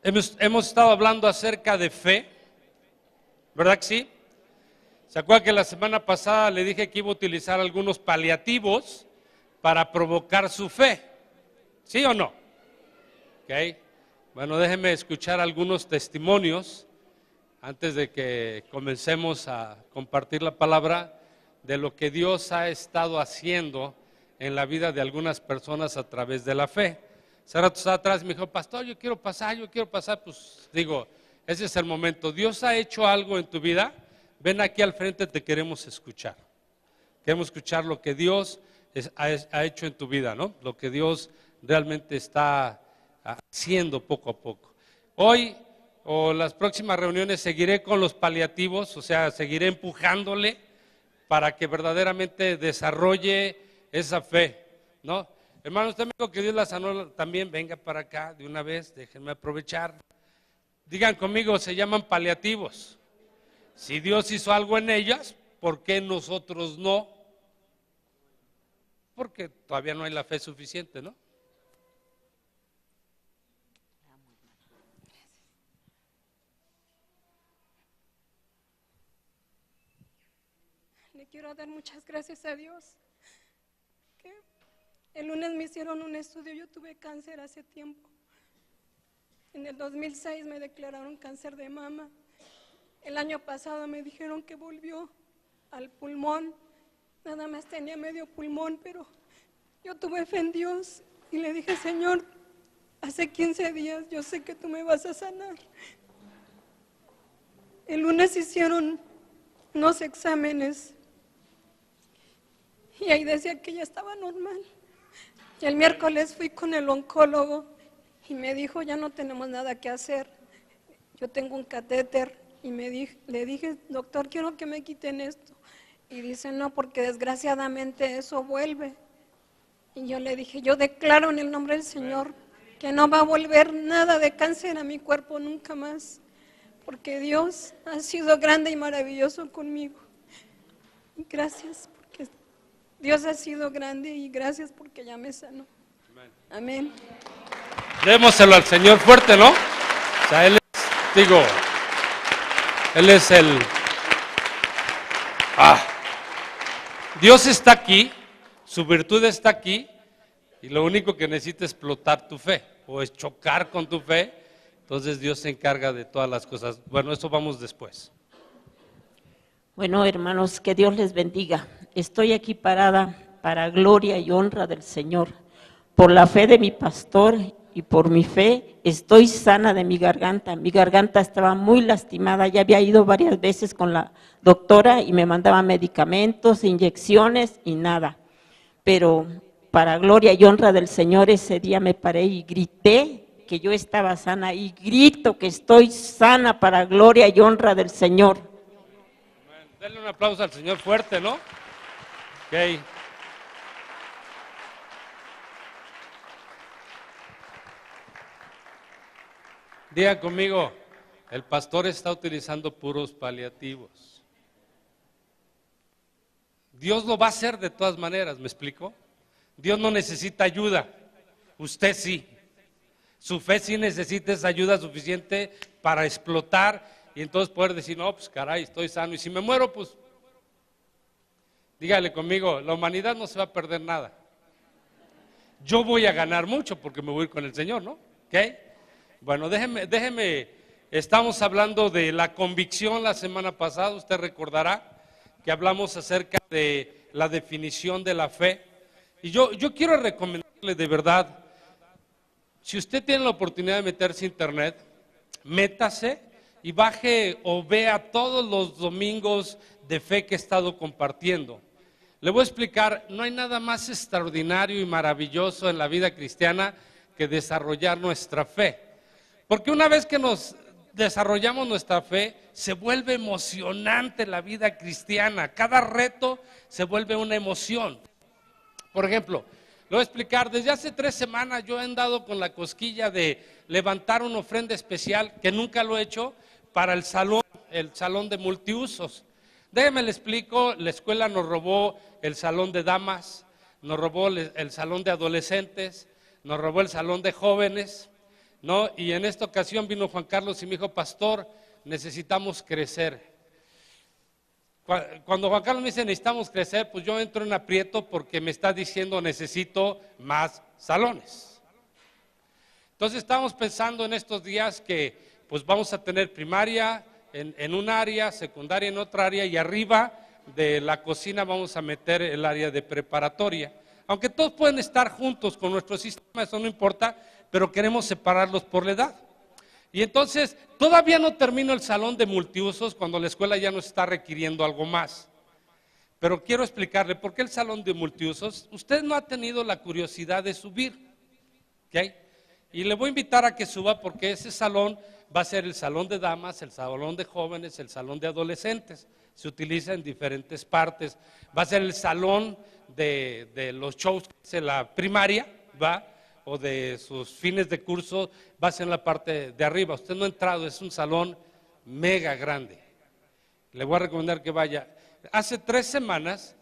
Hemos estado hablando acerca de fe, ¿verdad que sí? ¿Se acuerdan que la semana pasada le dije que iba a utilizar algunos paliativos para provocar su fe? ¿Sí o no? Ok. Bueno, déjenme escuchar algunos testimonios antes de que comencemos a compartir la palabra de lo que Dios ha estado haciendo en la vida de algunas personas a través de la fe. Hace rato estaba atrás, me dijo, pastor, yo quiero pasar, pues digo, ese es el momento. Dios ha hecho algo en tu vida, ven aquí al frente, te queremos escuchar. Queremos escuchar lo que Dios ha hecho en tu vida, ¿no? Lo que Dios realmente está haciendo poco a poco. Hoy o las próximas reuniones seguiré con los paliativos, o sea, seguiré empujándole para que verdaderamente desarrolle esa fe, ¿no? Hermano, usted me dijo que Dios la sanó también, venga para acá de una vez, déjenme aprovechar. Digan conmigo, se llaman paliativos. Si Dios hizo algo en ellas, ¿por qué nosotros no? Porque todavía no hay la fe suficiente, ¿no? Le quiero dar muchas gracias a Dios. Que el lunes me hicieron un estudio, yo tuve cáncer hace tiempo. En el 2006 me declararon cáncer de mama. El año pasado me dijeron que volvió al pulmón. Nada más tenía medio pulmón, pero yo tuve fe en Dios y le dije, Señor, hace 15 días yo sé que tú me vas a sanar. El lunes hicieron unos exámenes y ahí decía que ya estaba normal. Y el miércoles fui con el oncólogo y me dijo, ya no tenemos nada que hacer. Yo tengo un catéter y le dije, doctor, quiero que me quiten esto. Y dice, no, porque desgraciadamente eso vuelve. Y yo le dije, yo declaro en el nombre del Señor que no va a volver nada de cáncer a mi cuerpo nunca más. Porque Dios ha sido grande y maravilloso conmigo. Y gracias. Dios ha sido grande y gracias porque ya me sanó. Amén. Démoselo al Señor fuerte, ¿no? O sea, Él es el... Dios está aquí, su virtud está aquí y lo único que necesita es explotar tu fe o es chocar con tu fe. Entonces Dios se encarga de todas las cosas. Bueno, eso vamos después. Bueno, hermanos, que Dios les bendiga. Estoy aquí parada para gloria y honra del Señor. Por la fe de mi pastor y por mi fe estoy sana de mi garganta. Mi garganta estaba muy lastimada, ya había ido varias veces con la doctora y me mandaba medicamentos, inyecciones y nada. Pero para gloria y honra del Señor ese día me paré y grité que yo estaba sana y grito que estoy sana para gloria y honra del Señor. Denle un aplauso al Señor fuerte, ¿no? Ok. Diga conmigo, el pastor está utilizando puros paliativos. Dios lo va a hacer de todas maneras, ¿me explico? Dios no necesita ayuda, usted sí. Su fe sí necesita esa ayuda suficiente para explotar y entonces poder decir, no, pues caray, estoy sano. Y si me muero, pues, dígale conmigo, la humanidad no se va a perder nada. Yo voy a ganar mucho porque me voy a ir con el Señor, ¿no? ¿Ok? Bueno, déjeme, estamos hablando de la convicción la semana pasada, usted recordará que hablamos acerca de la definición de la fe. Y yo quiero recomendarle de verdad, si usted tiene la oportunidad de meterse a internet, métase y baje o vea todos los domingos de fe que he estado compartiendo. Le voy a explicar, no hay nada más extraordinario y maravilloso en la vida cristiana que desarrollar nuestra fe. Porque una vez que nos desarrollamos nuestra fe, se vuelve emocionante la vida cristiana. Cada reto se vuelve una emoción. Por ejemplo, le voy a explicar, desde hace 3 semanas yo he andado con la cosquilla de levantar una ofrenda especial, que nunca lo he hecho, para el salón de multiusos. Déjeme le explico, la escuela nos robó el salón de damas, nos robó el salón de adolescentes, nos robó el salón de jóvenes. ¿no? Y en esta ocasión vino Juan Carlos y me dijo, pastor, necesitamos crecer. Cuando Juan Carlos me dice necesitamos crecer, pues yo entro en aprieto porque me está diciendo necesito más salones. Entonces estamos pensando en estos días que pues vamos a tener primaria en un área, secundaria en otra área y arriba de la cocina vamos a meter el área de preparatoria. Aunque todos pueden estar juntos con nuestro sistema, eso no importa, pero queremos separarlos por la edad. Y entonces, todavía no termino el salón de multiusos cuando la escuela ya nos está requiriendo algo más. Pero quiero explicarle por qué el salón de multiusos, usted no ha tenido la curiosidad de subir, ¿ok? Y le voy a invitar a que suba porque ese salón va a ser el salón de damas, el salón de jóvenes, el salón de adolescentes. Se utiliza en diferentes partes. Va a ser el salón de los shows que hace la primaria, ¿va? O de sus fines de curso, va a ser en la parte de arriba. Usted no ha entrado, es un salón mega grande. Le voy a recomendar que vaya. Hace 3 semanas,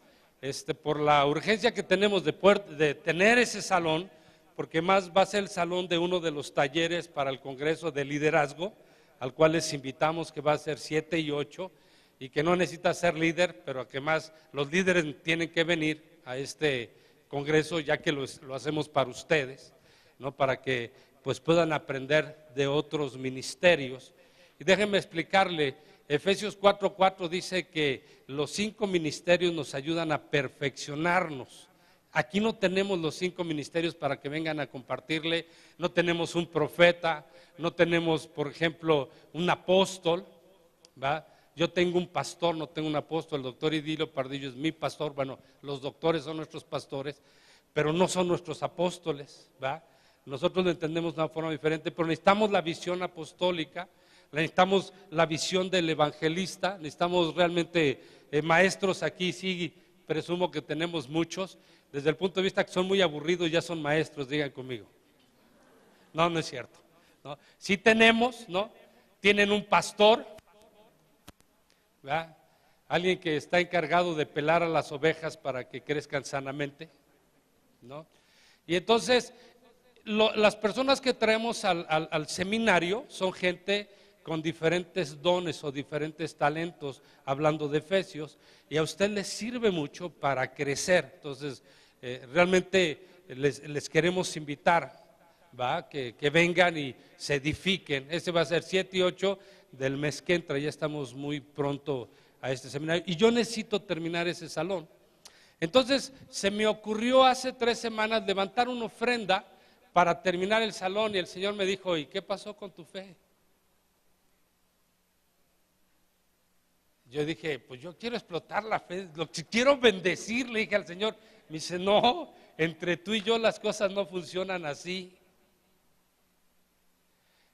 por la urgencia que tenemos de tener ese salón, porque más va a ser el salón de uno de los talleres para el Congreso de Liderazgo, al cual les invitamos, que va a ser 7 y 8, y que no necesita ser líder, pero que más los líderes tienen que venir a este Congreso, ya que lo hacemos para ustedes, ¿no? Para que pues puedan aprender de otros ministerios. Y déjenme explicarle, Efesios 4:4 dice que los 5 ministerios nos ayudan a perfeccionarnos. Aquí no tenemos los 5 ministerios para que vengan a compartirle, no tenemos un profeta, no tenemos, por ejemplo, un apóstol, ¿va? Yo tengo un pastor, no tengo un apóstol, el doctor Idilio Pardillo es mi pastor, bueno, los doctores son nuestros pastores, pero no son nuestros apóstoles, ¿va? Nosotros lo entendemos de una forma diferente, pero necesitamos la visión apostólica, necesitamos la visión del evangelista, necesitamos realmente maestros aquí, sí, presumo que tenemos muchos, desde el punto de vista que son muy aburridos, ya son maestros, digan conmigo. No, no es cierto, ¿no? Sí tenemos, ¿no? Tienen un pastor, ¿verdad? Alguien que está encargado de pelar a las ovejas para que crezcan sanamente, ¿no? Y entonces, las personas que traemos al seminario son gente con diferentes dones o diferentes talentos, hablando de Efesios, y a usted les sirve mucho para crecer. Entonces, realmente les queremos invitar, ¿va? Que vengan y se edifiquen. Ese va a ser 7 y 8 del mes que entra, ya estamos muy pronto a este seminario, y yo necesito terminar ese salón. Entonces, se me ocurrió hace 3 semanas levantar una ofrenda para terminar el salón, y el Señor me dijo, ¿y qué pasó con tu fe? Yo dije, pues yo quiero explotar la fe, lo que quiero bendecir, le dije al Señor. Me dice, no, entre tú y yo las cosas no funcionan así.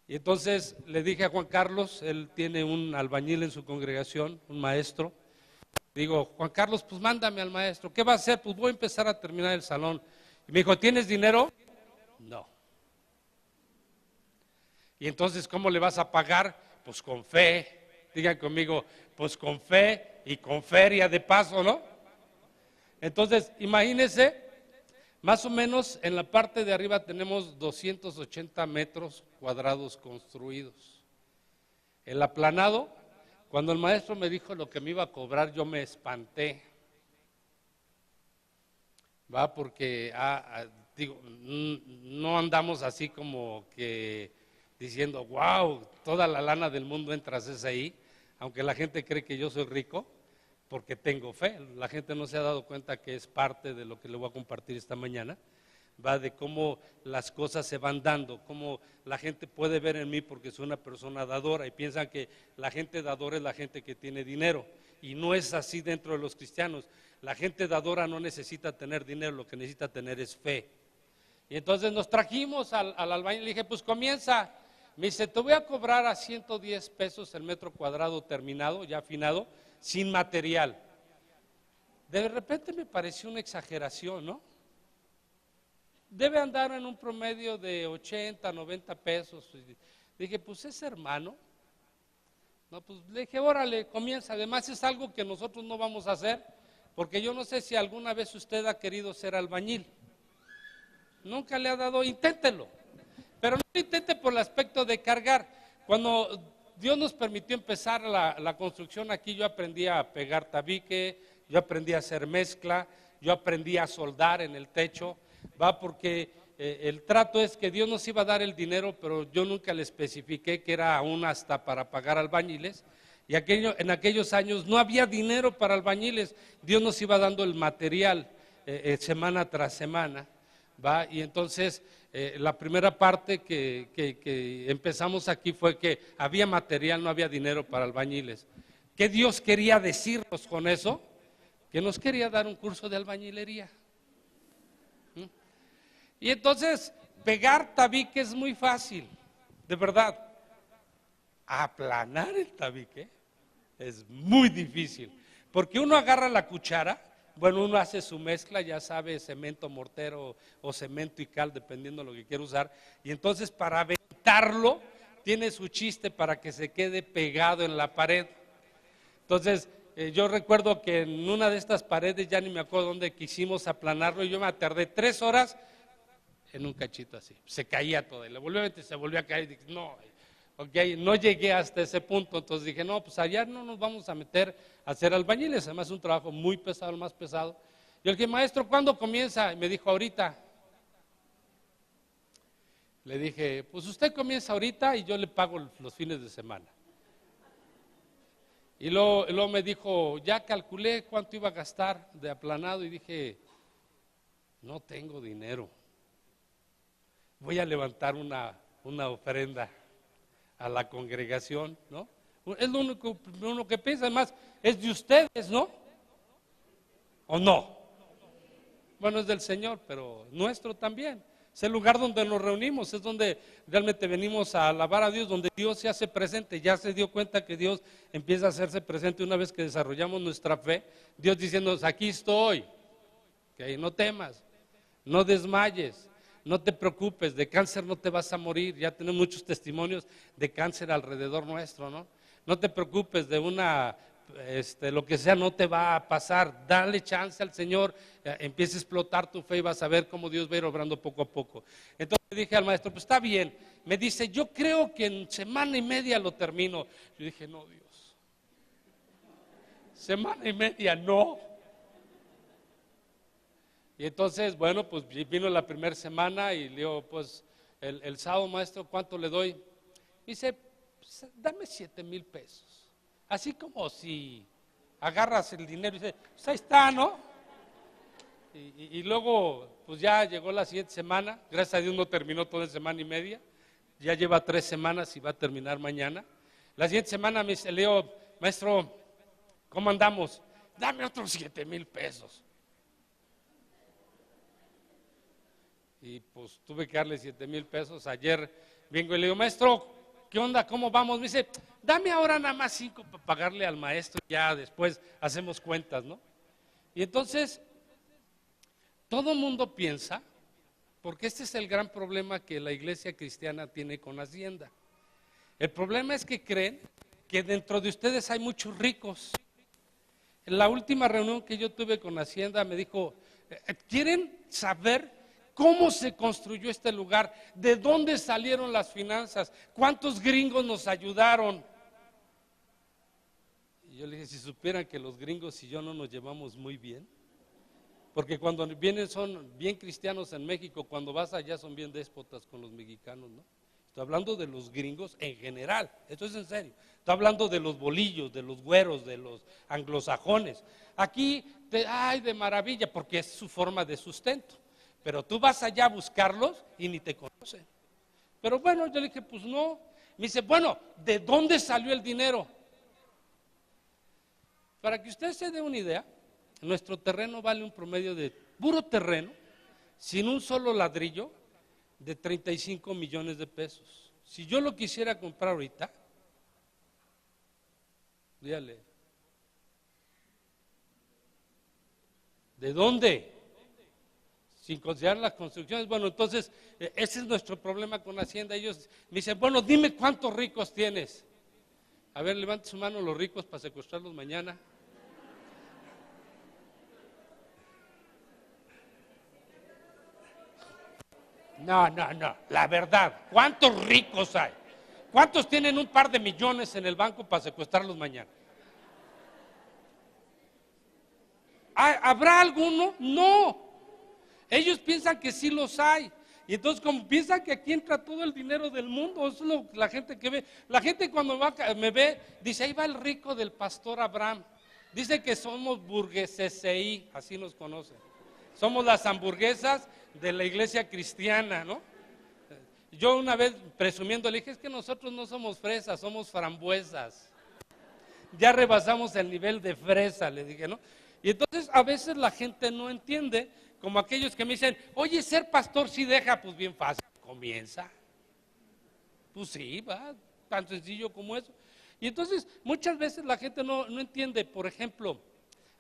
Y entonces le dije a Juan Carlos, él tiene un albañil en su congregación, un maestro. Digo, Juan Carlos, pues mándame al maestro. ¿Qué va a hacer? Pues voy a empezar a terminar el salón. Y me dijo, ¿tienes dinero? No. Y entonces, ¿cómo le vas a pagar? Pues con fe. Digan conmigo, pues con fe y con feria de paso, ¿no? Entonces, imagínense, más o menos en la parte de arriba tenemos 280 metros cuadrados construidos. El aplanado, cuando el maestro me dijo lo que me iba a cobrar, yo me espanté. Va, porque digo, no andamos así como que diciendo, wow, toda la lana del mundo entras ahí, aunque la gente cree que yo soy rico, porque tengo fe. La gente no se ha dado cuenta que es parte de lo que le voy a compartir esta mañana, va, de cómo las cosas se van dando, cómo la gente puede ver en mí porque soy una persona dadora, y piensan que la gente dadora es la gente que tiene dinero, y no es así dentro de los cristianos. La gente dadora no necesita tener dinero, lo que necesita tener es fe. Y entonces nos trajimos al albañil y le dije, pues comienza. Me dice, te voy a cobrar a 110 pesos el metro cuadrado terminado, ya afinado, sin material. De repente me pareció una exageración, ¿no? Debe andar en un promedio de 80, 90 pesos. Dije, pues es hermano. No, pues le dije, órale, comienza. Además es algo que nosotros no vamos a hacer, porque yo no sé si alguna vez usted ha querido ser albañil. Nunca le ha dado, inténtelo. Pero no lo intente por el aspecto de cargar. Cuando Dios nos permitió empezar la construcción aquí, yo aprendí a pegar tabique, yo aprendí a hacer mezcla, yo aprendí a soldar en el techo, va, porque el trato es que Dios nos iba a dar el dinero, pero yo nunca le especifiqué que era aún hasta para pagar albañiles. Y en aquellos años no había dinero para albañiles, Dios nos iba dando el material semana tras semana, ¿va? Y entonces la primera parte que empezamos aquí fue que había material, no había dinero para albañiles. ¿Qué Dios quería decirnos con eso? Que nos quería dar un curso de albañilería. Y entonces pegar tabique es muy fácil, de verdad. Aplanar el tabique es muy difícil, porque uno agarra la cuchara, bueno, uno hace su mezcla, ya sabe, cemento, mortero o cemento y cal, dependiendo de lo que quiera usar, y entonces para aventarlo tiene su chiste para que se quede pegado en la pared. Entonces, yo recuerdo que en una de estas paredes, ya ni me acuerdo dónde quisimos aplanarlo, y yo me tardé 3 horas en un cachito así, se caía todo, y se volvió a caer, y dije, no, okay, no llegué hasta ese punto, entonces dije, no, pues allá no nos vamos a meter a hacer albañiles, además es un trabajo muy pesado, el más pesado. Yo le dije, maestro, ¿cuándo comienza? Y me dijo, ahorita. Le dije, pues usted comienza ahorita y yo le pago los fines de semana. Y luego me dijo, ya calculé cuánto iba a gastar de aplanado y dije, no tengo dinero, voy a levantar una ofrenda a la congregación, ¿no? Es lo único uno que piensa, además es de ustedes, ¿no? ¿O no? Bueno, es del Señor, pero nuestro también. Es el lugar donde nos reunimos, es donde realmente venimos a alabar a Dios, donde Dios se hace presente. Ya se dio cuenta que Dios empieza a hacerse presente una vez que desarrollamos nuestra fe. Dios diciéndonos, aquí estoy, que no temas, no desmayes, no te preocupes, de cáncer no te vas a morir. Ya tenemos muchos testimonios de cáncer alrededor nuestro, ¿no? No te preocupes de lo que sea, no te va a pasar. Dale chance al Señor, empieza a explotar tu fe y vas a ver cómo Dios va a ir obrando poco a poco. Entonces le dije al maestro, pues está bien. Me dice, yo creo que en semana y media lo termino. Yo dije, no, Dios, semana y media, no. Y entonces, bueno, pues vino la primera semana y le digo, pues el sábado, maestro, ¿cuánto le doy? Dice, pues, dame 7,000 pesos. Así como si agarras el dinero y dices, pues ahí está, ¿no? Y luego, pues ya llegó la siguiente semana, gracias a Dios no terminó toda semana y media, ya lleva 3 semanas y va a terminar mañana. La siguiente semana me le digo, maestro, ¿cómo andamos? Dame otros 7,000 pesos. Y pues tuve que darle 7,000 pesos. Ayer vengo y le digo, maestro, ¿qué onda? ¿Cómo vamos? Me dice, dame ahora nada más 5 para pagarle al maestro, ya después hacemos cuentas, ¿no? Y entonces, todo el mundo piensa, porque este es el gran problema que la iglesia cristiana tiene con Hacienda. El problema es que creen que dentro de ustedes hay muchos ricos. En la última reunión que yo tuve con Hacienda me dijo, ¿quieren saber cómo se construyó este lugar? ¿De dónde salieron las finanzas? ¿Cuántos gringos nos ayudaron? Y yo le dije, si supieran que los gringos y yo no nos llevamos muy bien, porque cuando vienen son bien cristianos en México, cuando vas allá son bien déspotas con los mexicanos, ¿no? Estoy hablando de los gringos en general, esto es en serio. Estoy hablando de los bolillos, de los güeros, de los anglosajones. Aquí, ay, de maravilla, porque es su forma de sustento. Pero tú vas allá a buscarlos y ni te conocen. Pero bueno, yo le dije, pues no. Me dice, bueno, ¿de dónde salió el dinero? Para que usted se dé una idea, nuestro terreno vale un promedio de puro terreno, sin un solo ladrillo, de 35 millones de pesos. Si yo lo quisiera comprar ahorita, dígale, ¿de dónde? Sin considerar las construcciones. Bueno, entonces, ese es nuestro problema con Hacienda. Ellos me dicen, bueno, dime cuántos ricos tienes. A ver, levante su mano los ricos para secuestrarlos mañana. No, la verdad, ¿cuántos ricos hay? ¿Cuántos tienen un par de millones en el banco para secuestrarlos mañana? ¿Habrá alguno? No. Ellos piensan que sí los hay. Y entonces como piensan que aquí entra todo el dinero del mundo, eso es la gente que ve. La gente cuando me ve, dice, ahí va el rico del pastor Abraham. Dice que somos burgueses, así nos conocen. Somos las hamburguesas de la iglesia cristiana, ¿no? Yo una vez presumiendo le dije, es que nosotros no somos fresas, somos frambuesas. Ya rebasamos el nivel de fresa, le dije, ¿no? Y entonces a veces la gente no entiende, como aquellos que me dicen, oye, ser pastor sí deja, pues bien fácil, comienza. Pues sí, va, tan sencillo como eso. Y entonces muchas veces la gente no entiende, por ejemplo,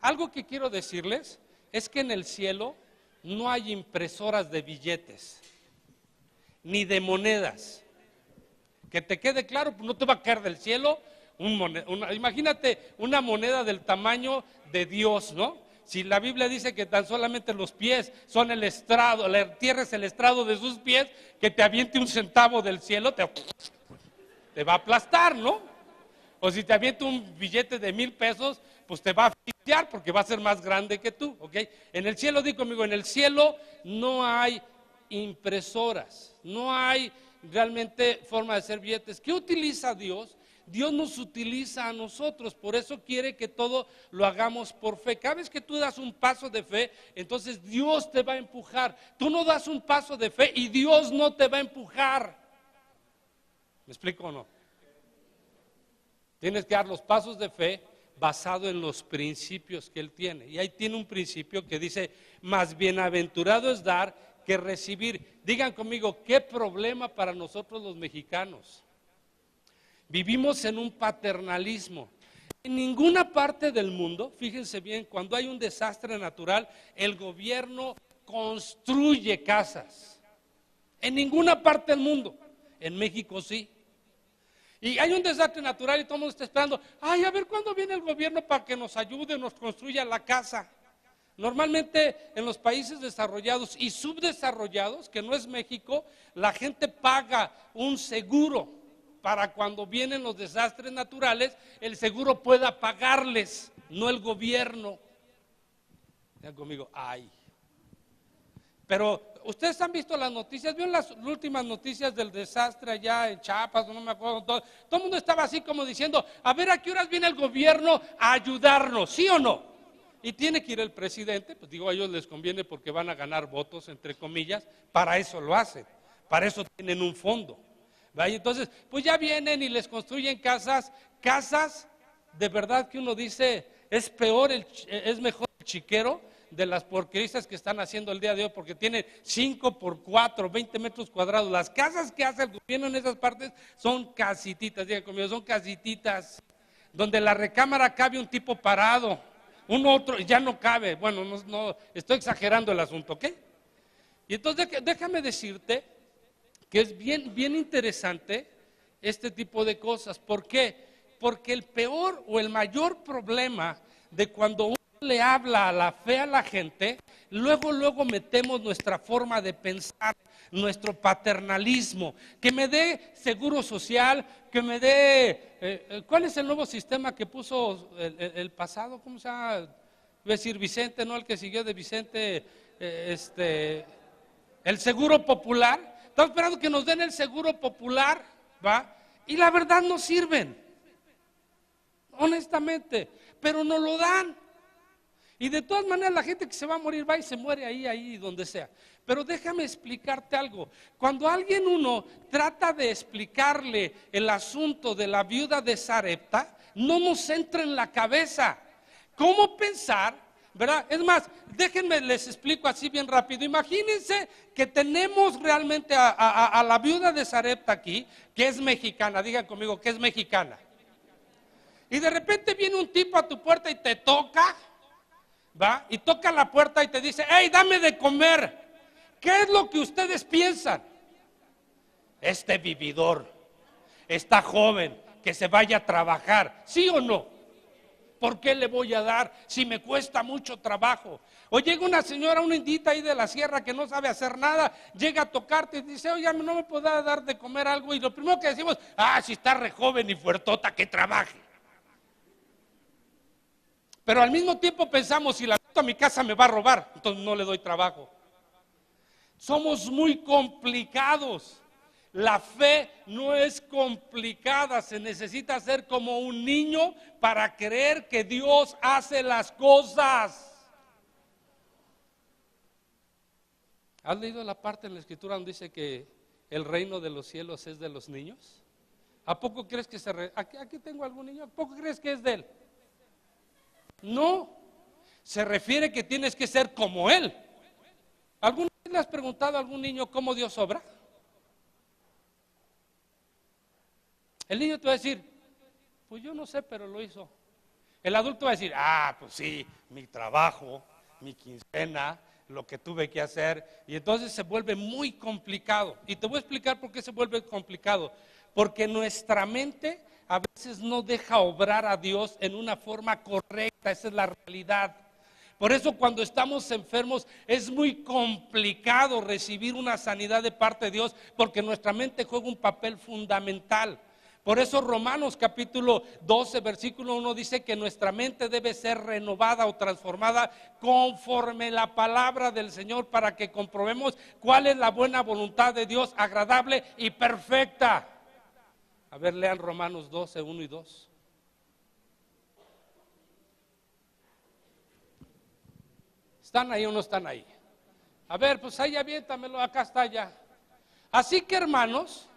algo que quiero decirles es que en el cielo no hay impresoras de billetes, ni de monedas. Que te quede claro, pues no te va a caer del cielo imagínate una moneda del tamaño de Dios, ¿no? Si la Biblia dice que tan solamente los pies son el estrado, la tierra es el estrado de sus pies, que te aviente un centavo del cielo, te va a aplastar, ¿no? O si te avienta un billete de 1,000 pesos, pues te va a asfixiar porque va a ser más grande que tú, ¿ok? En el cielo, di conmigo, en el cielo no hay impresoras, no hay realmente forma de hacer billetes. ¿Qué utiliza Dios? Dios nos utiliza a nosotros, por eso quiere que todo lo hagamos por fe. Cada vez que tú das un paso de fe, entonces Dios te va a empujar. Tú no das un paso de fe y Dios no te va a empujar. ¿Me explico o no? Tienes que dar los pasos de fe basado en los principios que Él tiene. Y ahí tiene un principio que dice, más bienaventurado es dar que recibir. Digan conmigo, ¿qué problema para nosotros los mexicanos? Vivimos en un paternalismo. En ninguna parte del mundo, fíjense bien, cuando hay un desastre natural, el gobierno construye casas. En ninguna parte del mundo. En México sí. Y hay un desastre natural y todo el mundo está esperando, ay, a ver cuándo viene el gobierno para que nos ayude, nos construya la casa. Normalmente en los países desarrollados y subdesarrollados, que no es México, la gente paga un seguro para cuando vienen los desastres naturales, el seguro pueda pagarles, no el gobierno. Vean conmigo, ay. Pero ustedes han visto las noticias, ¿vieron las últimas noticias del desastre allá en Chiapas? No me acuerdo, todo el mundo estaba así como diciendo, a ver a qué horas viene el gobierno a ayudarnos, ¿sí o no? Y tiene que ir el presidente, pues digo, a ellos les conviene porque van a ganar votos, entre comillas, para eso lo hacen, para eso tienen un fondo. ¿Vale? Entonces, pues ya vienen y les construyen casas de verdad que uno dice, es mejor el chiquero de las porquerías que están haciendo el día de hoy, porque tiene 5 por 4, 20 metros cuadrados. Las casas que hace el gobierno en esas partes son casititas, diga conmigo, son casititas, donde la recámara cabe un tipo parado, un otro ya no cabe. Bueno, no estoy exagerando el asunto, ¿ok? Y entonces déjame decirte que es bien interesante este tipo de cosas. ¿Por qué? Porque el peor o el mayor problema de cuando uno le habla a la fe a la gente, luego metemos nuestra forma de pensar, nuestro paternalismo, que me dé seguro social, que me dé, ¿cuál es el nuevo sistema que puso el pasado? ¿Cómo se llama? Iba a decir Vicente, no, el que siguió de Vicente, el seguro popular. Estamos esperando que nos den el seguro popular, ¿va? Y la verdad no sirven, honestamente, pero no lo dan. Y de todas maneras la gente que se va a morir va y se muere ahí donde sea. Pero déjame explicarte algo. Cuando uno trata de explicarle el asunto de la viuda de Sarepta, no nos entra en la cabeza. ¿Cómo pensar? ¿Verdad? Es más, déjenme les explico así bien rápido. Imagínense que tenemos realmente a la viuda de Sarepta aquí, que es mexicana, digan conmigo que es mexicana. Y de repente viene un tipo a tu puerta y te toca, ¿va? Y toca la puerta y te dice, hey, dame de comer. ¿Qué es lo que ustedes piensan? Este vividor, está joven, que se vaya a trabajar, ¿sí o no? ¿Por qué le voy a dar si me cuesta mucho trabajo? O llega una señora, una indita ahí de la sierra que no sabe hacer nada, llega a tocarte y dice, oye, no me podrá dar de comer algo. Y lo primero que decimos, si está re joven y fuertota, que trabaje. Pero al mismo tiempo pensamos, si la meto a mi casa me va a robar, entonces no le doy trabajo. Somos muy complicados. La fe no es complicada, se necesita ser como un niño para creer que Dios hace las cosas. ¿Has leído la parte en la Escritura donde dice que el reino de los cielos es de los niños? ¿A poco crees que aquí tengo algún niño? ¿A poco crees que es de él? No, se refiere que tienes que ser como él. ¿Alguna vez le has preguntado a algún niño cómo Dios obra? El niño te va a decir, pues yo no sé, pero lo hizo. El adulto va a decir, pues sí, mi trabajo, mi quincena, lo que tuve que hacer. Y entonces se vuelve muy complicado. Y te voy a explicar por qué se vuelve complicado. Porque nuestra mente a veces no deja obrar a Dios en una forma correcta, esa es la realidad. Por eso cuando estamos enfermos es muy complicado recibir una sanidad de parte de Dios, porque nuestra mente juega un papel fundamental. Por eso Romanos capítulo 12 versículo 1 dice que nuestra mente debe ser renovada o transformada conforme la palabra del Señor, para que comprobemos cuál es la buena voluntad de Dios, agradable y perfecta. A ver, lean Romanos 12, 1 y 2. ¿Están ahí o no están ahí? A ver, pues ahí aviéntamelo, acá está ya. Así que, hermanos,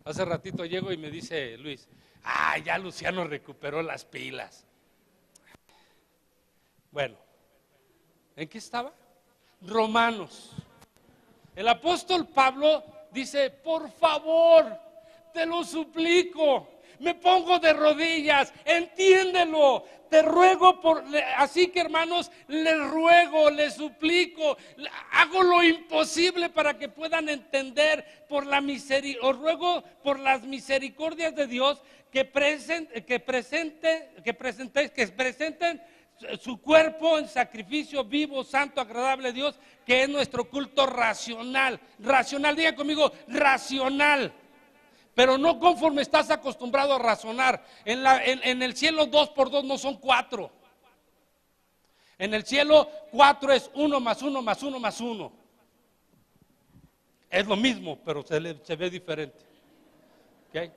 hace ratito llego y me dice Luis, ya Luciano recuperó las pilas. Bueno, ¿en qué estaba? Romanos. El apóstol Pablo dice, por favor, te lo suplico, me pongo de rodillas, entiéndelo, te ruego así que, hermanos, les ruego, les suplico, hago lo imposible para que puedan entender os ruego por las misericordias de Dios que presenten su cuerpo en sacrificio vivo, santo, agradable a Dios, que es nuestro culto racional. Racional, diga conmigo, racional. Pero no conforme estás acostumbrado a razonar. En el cielo 2 por 2 no son 4. En el cielo 4 es 1 más 1 más 1 más 1. Es lo mismo, pero se ve diferente. ¿Okay?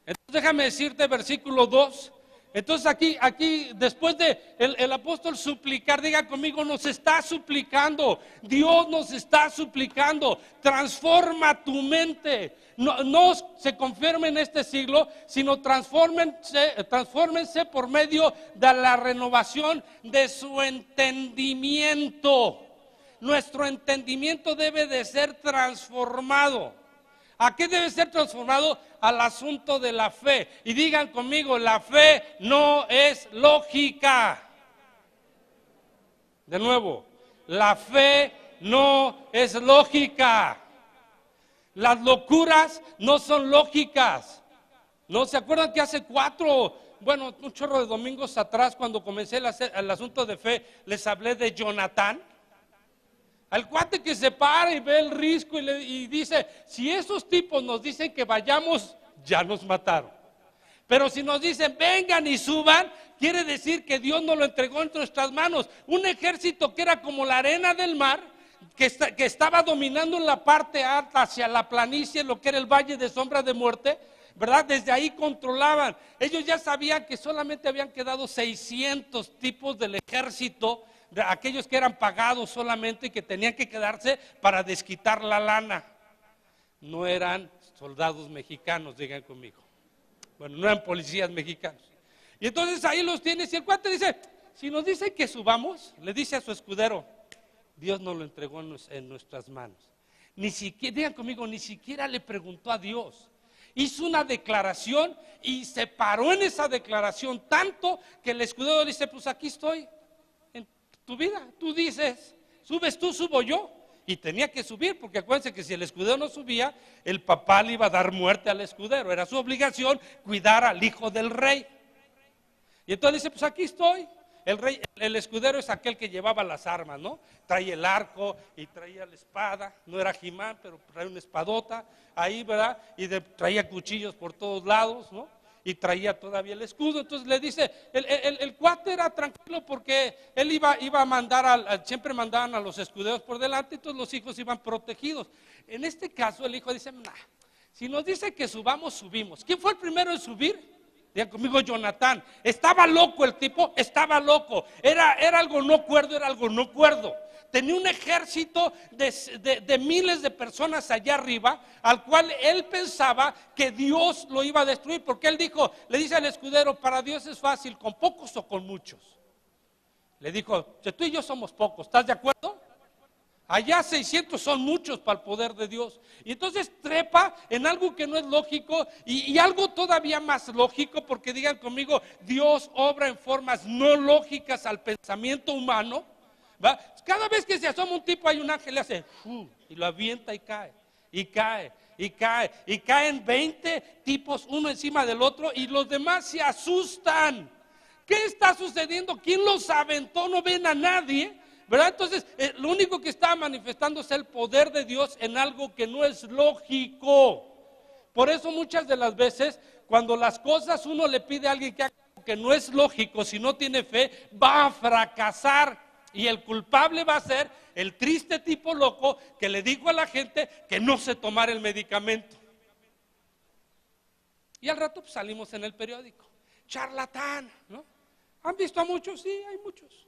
Entonces déjame decirte versículo 2. Entonces aquí después de el apóstol suplicar, diga conmigo, nos está suplicando, Dios nos está suplicando, transforma tu mente, no se confirme en este siglo, sino transfórmense por medio de la renovación de su entendimiento. Nuestro entendimiento debe de ser transformado. ¿A qué debe ser transformado? Al asunto de la fe. Y digan conmigo, la fe no es lógica. De nuevo, la fe no es lógica. Las locuras no son lógicas. ¿No se acuerdan que hace un chorro de domingos atrás, cuando comencé el asunto de fe, les hablé de Jonatán? Al cuate que se para y ve el risco y dice, si esos tipos nos dicen que vayamos, ya nos mataron. Pero si nos dicen, vengan y suban, quiere decir que Dios nos lo entregó entre nuestras manos. Un ejército que era como la arena del mar, que estaba dominando en la parte alta hacia la planicie, lo que era el valle de sombra de muerte, ¿verdad? Desde ahí controlaban. Ellos ya sabían que solamente habían quedado 600 tipos del ejército, de aquellos que eran pagados solamente y que tenían que quedarse para desquitar la lana. No eran soldados mexicanos, digan conmigo. Bueno, no eran policías mexicanos. Y entonces ahí los tienes y el cuate dice, si nos dice que subamos, le dice a su escudero, Dios nos lo entregó en nuestras manos. Ni siquiera, digan conmigo, ni siquiera le preguntó a Dios. Hizo una declaración y se paró en esa declaración tanto que el escudero le dice, pues aquí estoy en tu vida. Tú dices, subes tú, subo yo. Y tenía que subir, porque acuérdense que si el escudero no subía, el papá le iba a dar muerte al escudero. Era su obligación cuidar al hijo del rey. Y entonces dice, pues aquí estoy. El rey, el escudero es aquel que llevaba las armas, ¿no? Trae el arco y traía la espada, no era Jimán, pero traía una espadota ahí, ¿verdad? Y traía cuchillos por todos lados, ¿no? Y traía todavía el escudo. Entonces le dice, el cuate era tranquilo porque él iba a mandar, siempre mandaban a los escuderos por delante, y todos los hijos iban protegidos. En este caso el hijo dice, nah, si nos dice que subamos, subimos. ¿Quién fue el primero en subir? Digan conmigo, Jonatán. Estaba loco el tipo, estaba loco. Era algo no cuerdo, era algo no cuerdo. Tenía un ejército de miles de personas allá arriba, al cual él pensaba que Dios lo iba a destruir, porque él dijo, le dice al escudero, para Dios es fácil, con pocos o con muchos. Le dijo, tú y yo somos pocos, ¿estás de acuerdo? Allá 600 son muchos para el poder de Dios. Y entonces trepa en algo que no es lógico y algo todavía más lógico, porque digan conmigo, Dios obra en formas no lógicas al pensamiento humano, ¿va? Cada vez que se asoma un tipo hay un ángel, le hace y lo avienta y cae, y cae, y cae, y caen 20 tipos uno encima del otro y los demás se asustan. ¿Qué está sucediendo? ¿Quién los aventó? No ven a nadie, ¿verdad? Entonces, lo único que está manifestando es el poder de Dios en algo que no es lógico. Por eso muchas de las veces, cuando las cosas uno le pide a alguien que haga algo que no es lógico, si no tiene fe, va a fracasar. Y el culpable va a ser el triste tipo loco que le dijo a la gente que no se tomara el medicamento. Y al rato pues, salimos en el periódico. Charlatán, ¿no? ¿Han visto a muchos? Sí, hay muchos.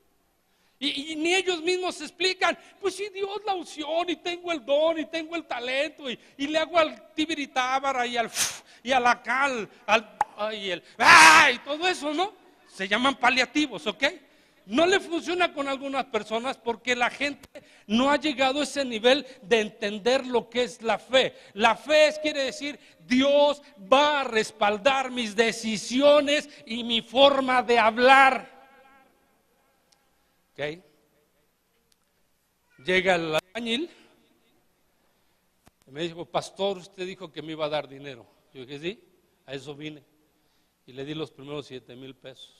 Y ni ellos mismos se explican, pues sí, Dios la unción y tengo el don y tengo el talento y le hago al tibiritábara y a la cal, y todo eso, ¿no? Se llaman paliativos, ¿ok? No le funciona con algunas personas porque la gente no ha llegado a ese nivel de entender lo que es la fe. La fe quiere decir, Dios va a respaldar mis decisiones y mi forma de hablar. ¿Ok? Llega el albañil y me dijo, pastor, usted dijo que me iba a dar dinero. Yo dije, sí, a eso vine. Y le di los primeros 7,000 pesos.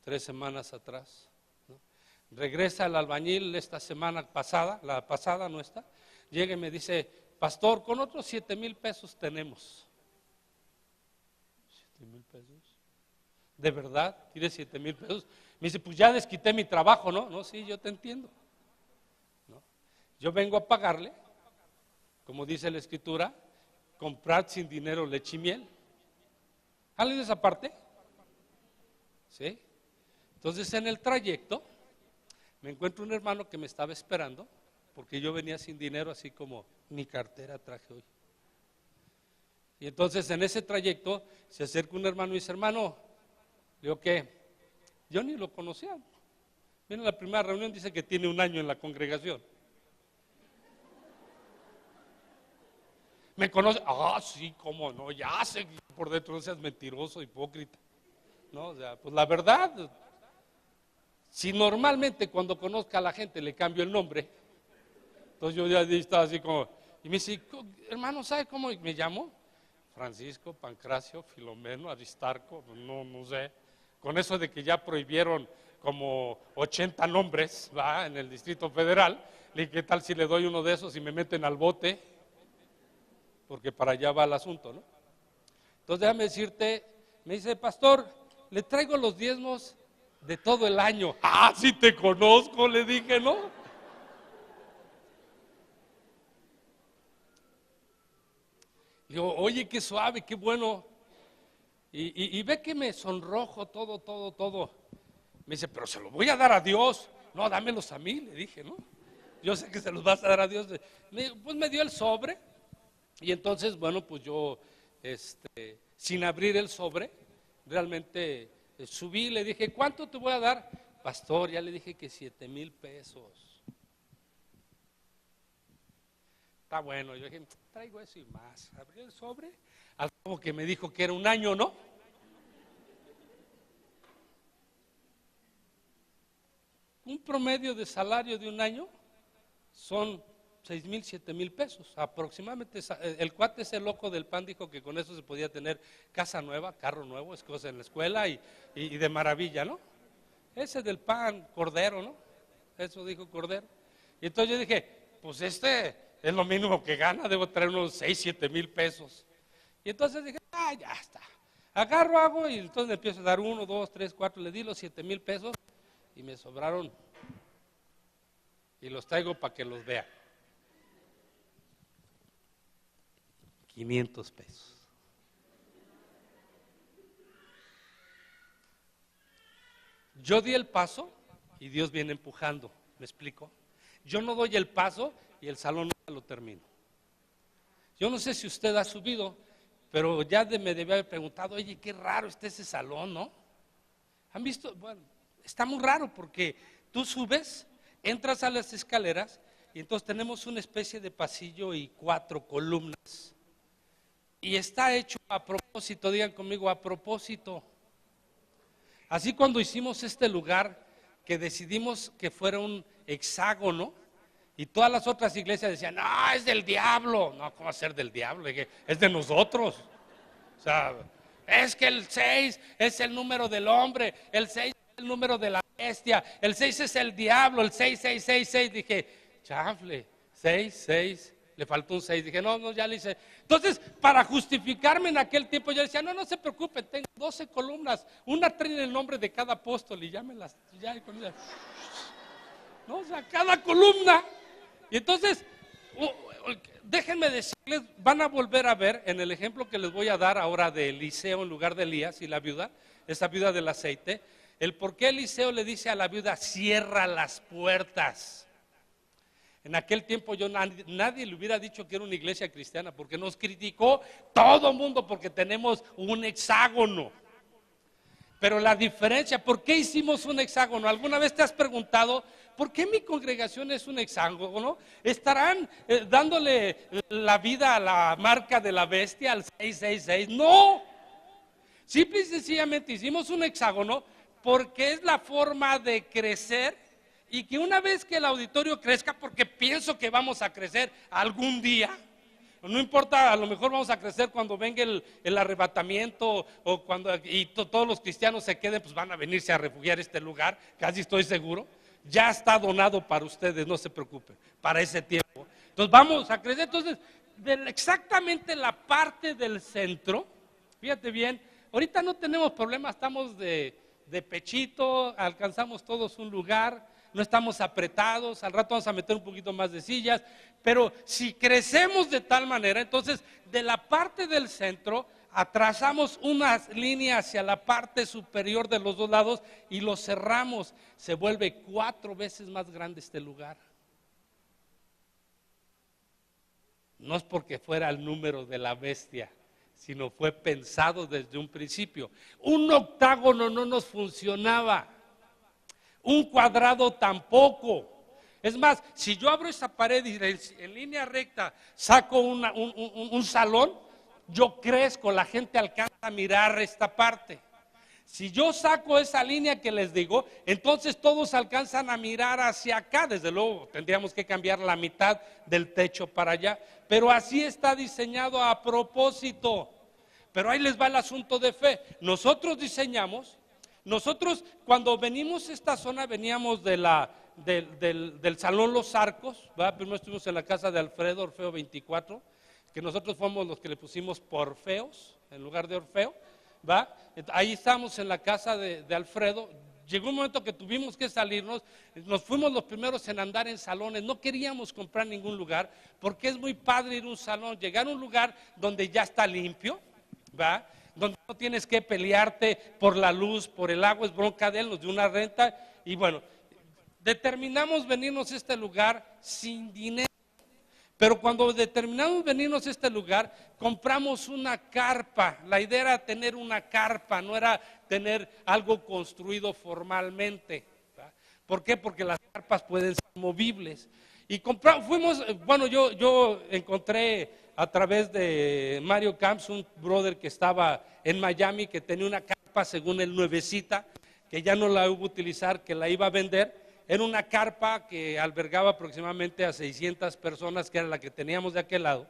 3 semanas atrás, ¿no? Regresa el albañil esta semana pasada, la pasada no está, llega y me dice, pastor, con otros 7,000 pesos tenemos. 7,000 pesos, ¿de verdad? ¿Tienes 7,000 pesos? Me dice, pues ya desquité mi trabajo, ¿no? No, sí, yo te entiendo, ¿no? Yo vengo a pagarle, como dice la escritura, comprar sin dinero leche y miel. ¿Han leído esa parte? ¿Sí? Entonces en el trayecto me encuentro un hermano que me estaba esperando porque yo venía sin dinero, así como ni cartera traje hoy. Y entonces en ese trayecto se acerca un hermano y dice, hermano, le digo, ¿qué? Yo ni lo conocía. Viene a la primera reunión, dice que tiene 1 año en la congregación. ¿Me conoce? Ah, sí, cómo no, ya sé que por dentro no seas mentiroso, hipócrita. No, o sea, pues la verdad, si normalmente cuando conozca a la gente le cambio el nombre, entonces yo ya estaba así como, y me dice, hermano, ¿sabe cómo me llamo? Francisco, Pancracio, Filomeno, Aristarco, no sé. Con eso de que ya prohibieron como 80 nombres, ¿va? En el Distrito Federal, le dije, ¿qué tal si le doy uno de esos y me meten al bote? Porque para allá va el asunto, ¿no? Entonces déjame decirte, me dice, pastor, le traigo los diezmos de todo el año. Ah, sí te conozco, le dije, ¿no? Digo, oye, qué suave, qué bueno. Y ve que me sonrojo todo. Me dice, pero se los voy a dar a Dios. No, dámelos a mí, le dije, ¿no? Yo sé que se los vas a dar a Dios. Pues me dio el sobre. Y entonces, bueno, pues yo, sin abrir el sobre, realmente subí y le dije, ¿cuánto te voy a dar? Pastor, ya le dije que 7,000 pesos. Está bueno, yo dije, traigo eso y más. Abrí el sobre, al cabo que me dijo que era un año, ¿no? Un promedio de salario de un año son 6,000, 7,000 pesos aproximadamente. El cuate ese loco del pan dijo que con eso se podía tener casa nueva, carro nuevo, es cosa en la escuela y de maravilla, ¿no? Ese del pan, Cordero, ¿no? Eso dijo Cordero. Y entonces yo dije, pues este es lo mínimo que gana, debo traer unos 6, 7,000 pesos. Y entonces dije, ya está. Agarro, hago y entonces le empiezo a dar 1, 2, 3, 4, le di los 7,000 pesos y me sobraron. Y los traigo para que los vean. 500 pesos. Yo di el paso y Dios viene empujando, ¿me explico? Yo no doy el paso y el salón no lo termino. Yo no sé si usted ha subido, pero ya me debía haber preguntado, oye, qué raro está ese salón, ¿no? ¿Han visto? Bueno, está muy raro porque tú subes, entras a las escaleras y entonces tenemos una especie de pasillo y 4 columnas. Y está hecho a propósito, digan conmigo, a propósito. Así cuando hicimos este lugar, que decidimos que fuera un hexágono, y todas las otras iglesias decían, no, es del diablo. No, ¿cómo va a ser del diablo? Es de nosotros. O sea, es que el 6 es el número del hombre, el 6 es el número de la bestia, el 6 es el diablo, el 6, 6, 6, 6. Dije, chanfle, 6, 6. Le faltó un 6, dije, no, ya le hice. Entonces, para justificarme en aquel tiempo, yo decía, no se preocupen, tengo 12 columnas, una trae el nombre de cada apóstol y ya no, o sea, cada columna. Y entonces, déjenme decirles, van a volver a ver en el ejemplo que les voy a dar ahora de Eliseo en lugar de Elías y la viuda, esa viuda del aceite, el por qué Eliseo le dice a la viuda, cierra las puertas. En aquel tiempo nadie le hubiera dicho que era una iglesia cristiana porque nos criticó todo el mundo porque tenemos un hexágono. Pero la diferencia, ¿por qué hicimos un hexágono? ¿Alguna vez te has preguntado por qué mi congregación es un hexágono? ¿Estarán dándole la vida a la marca de la bestia, al 666? No, simple y sencillamente hicimos un hexágono porque es la forma de crecer. Y que una vez que el auditorio crezca, porque pienso que vamos a crecer algún día, no importa, a lo mejor vamos a crecer cuando venga el arrebatamiento o cuando todos los cristianos se queden, pues van a venirse a refugiar a este lugar, casi estoy seguro. Ya está donado para ustedes, no se preocupen, para ese tiempo. Entonces vamos a crecer. Entonces, exactamente la parte del centro, fíjate bien, ahorita no tenemos problemas, estamos de pechito, alcanzamos todos un lugar. No estamos apretados, al rato vamos a meter un poquito más de sillas, pero si crecemos de tal manera, entonces de la parte del centro trazamos una línea hacia la parte superior de los dos lados y lo cerramos, se vuelve 4 veces más grande este lugar. No es porque fuera el número de la bestia, sino fue pensado desde un principio. Un octágono no nos funcionaba. Un cuadrado tampoco. Es más, si yo abro esa pared y en línea recta saco un salón, yo crezco, la gente alcanza a mirar esta parte. Si yo saco esa línea que les digo, entonces todos alcanzan a mirar hacia acá. Desde luego tendríamos que cambiar la mitad del techo para allá, pero así está diseñado a propósito. Pero ahí les va el asunto de fe. Nosotros diseñamos. Nosotros cuando venimos a esta zona veníamos del Salón Los Arcos, ¿verdad? Primero estuvimos en la casa de Alfredo, Orfeo 24, que nosotros fuimos los que le pusimos por Orfeos, en lugar de Orfeo, ¿verdad? Ahí estábamos en la casa de Alfredo. Llegó un momento que tuvimos que salirnos, nos fuimos los primeros en andar en salones, no queríamos comprar ningún lugar, porque es muy padre ir a un salón, llegar a un lugar donde ya está limpio, ¿verdad? Donde no tienes que pelearte por la luz, por el agua, es bronca de él, nos dio una renta y bueno, determinamos venirnos a este lugar sin dinero, Pero cuando determinamos venirnos a este lugar, compramos una carpa. La idea era tener una carpa, no era tener algo construido formalmente. ¿Verdad? ¿Por qué? Porque las carpas pueden ser movibles. Y yo encontré a través de Mario Camps un brother que estaba en Miami, que tenía una carpa según él nuevecita, que ya no la iba a utilizar, que la iba a vender. Era una carpa que albergaba aproximadamente a 600 personas, que era la que teníamos de aquel lado.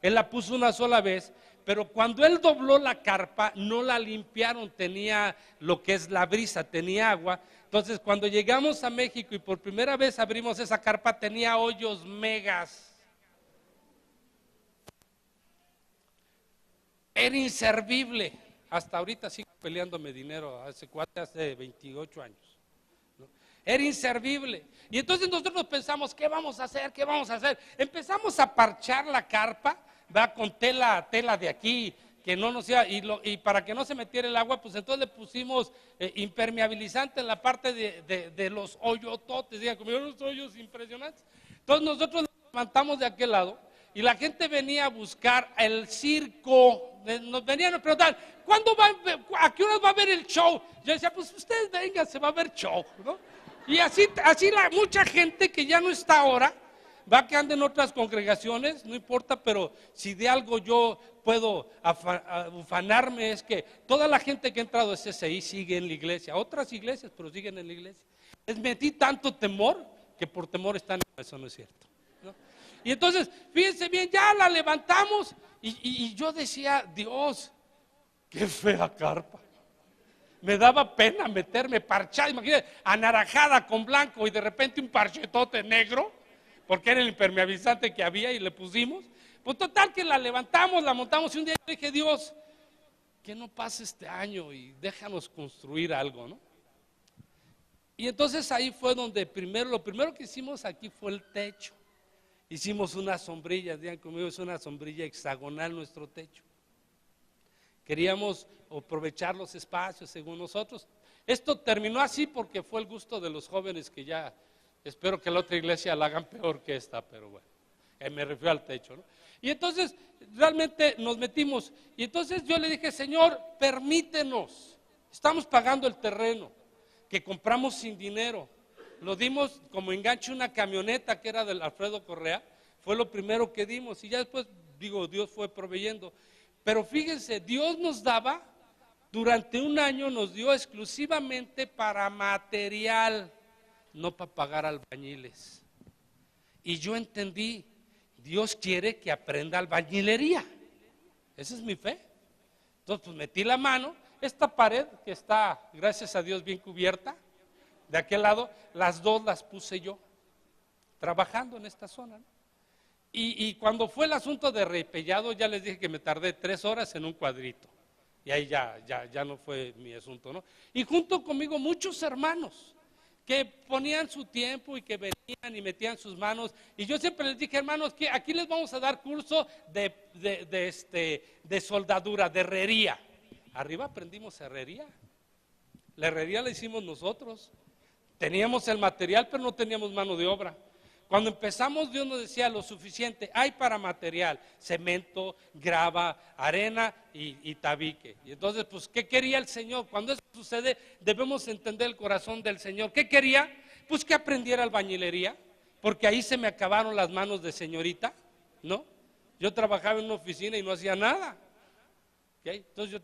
Él la puso una sola vez, pero cuando él dobló la carpa, no la limpiaron, tenía lo que es la brisa, tenía agua. Entonces, cuando llegamos a México y por primera vez abrimos esa carpa, tenía hoyos megas. Era inservible. Hasta ahorita sigo peleándome dinero, hace 28 años. Era inservible. Y entonces nosotros pensamos, ¿qué vamos a hacer? ¿Qué vamos a hacer? Empezamos a parchar la carpa, ¿verdad? Con tela de aquí, que no nos iba, y para que no se metiera el agua, pues entonces le pusimos impermeabilizante en la parte de los hoyototes, digan, como unos hoyos impresionantes. Entonces nosotros nos levantamos de aquel lado y la gente venía a buscar el circo. Nos venían a preguntar, ¿a qué horas va a haber el show? Yo decía, pues ustedes vengan, se va a ver show, ¿no? Y así mucha gente que ya no está ahora, va que anda en otras congregaciones, no importa, pero si de algo yo puedo ufanarme es que toda la gente que ha entrado a SSI sigue en la iglesia, otras iglesias, pero siguen en la iglesia. Les metí tanto temor que por temor están, eso no es cierto, ¿no? Y entonces, fíjense bien, ya la levantamos y yo decía, Dios, qué fea carpa. Me daba pena meterme parchada, imagínate, anaranjada con blanco y de repente un parchetote negro, porque era el impermeabilizante que había y le pusimos. Pues total que la levantamos, la montamos y un día yo dije, Dios, que no pase este año y déjanos construir algo, ¿no? Y entonces ahí fue donde lo primero que hicimos aquí fue el techo. Hicimos una sombrilla, digan conmigo, es una sombrilla hexagonal nuestro techo. Queríamos aprovechar los espacios según nosotros. Esto terminó así porque fue el gusto de los jóvenes que ya, espero que la otra iglesia la hagan peor que esta, pero bueno, me refiero al techo, ¿no? Y entonces realmente nos metimos y entonces yo le dije, Señor, permítenos, estamos pagando el terreno que compramos sin dinero, lo dimos como enganche una camioneta que era del Alfredo Correa, fue lo primero que dimos y ya después, Dios fue proveyendo. Pero fíjense, Dios nos daba, durante un año nos dio exclusivamente para material, no para pagar albañiles. Y yo entendí, Dios quiere que aprenda albañilería. Esa es mi fe. Entonces, pues metí la mano, esta pared que está, gracias a Dios, bien cubierta, de aquel lado, las dos las puse yo, trabajando en esta zona, ¿no? Y cuando fue el asunto de repellado, ya les dije que me tardé 3 horas en un cuadrito. Y ahí ya no fue mi asunto, ¿no? Y junto conmigo muchos hermanos que ponían su tiempo y que venían y metían sus manos. Y yo siempre les dije, hermanos, que aquí les vamos a dar curso de soldadura, de herrería. Arriba aprendimos herrería. La herrería la hicimos nosotros. Teníamos el material, pero no teníamos mano de obra. Cuando empezamos, Dios nos decía lo suficiente, hay para material, cemento, grava, arena y tabique. Y entonces, pues, ¿qué quería el Señor? Cuando eso sucede, debemos entender el corazón del Señor. ¿Qué quería? Pues que aprendiera albañilería, porque ahí se me acabaron las manos de señorita, ¿no? Yo trabajaba en una oficina y no hacía nada. ¿Okay? Entonces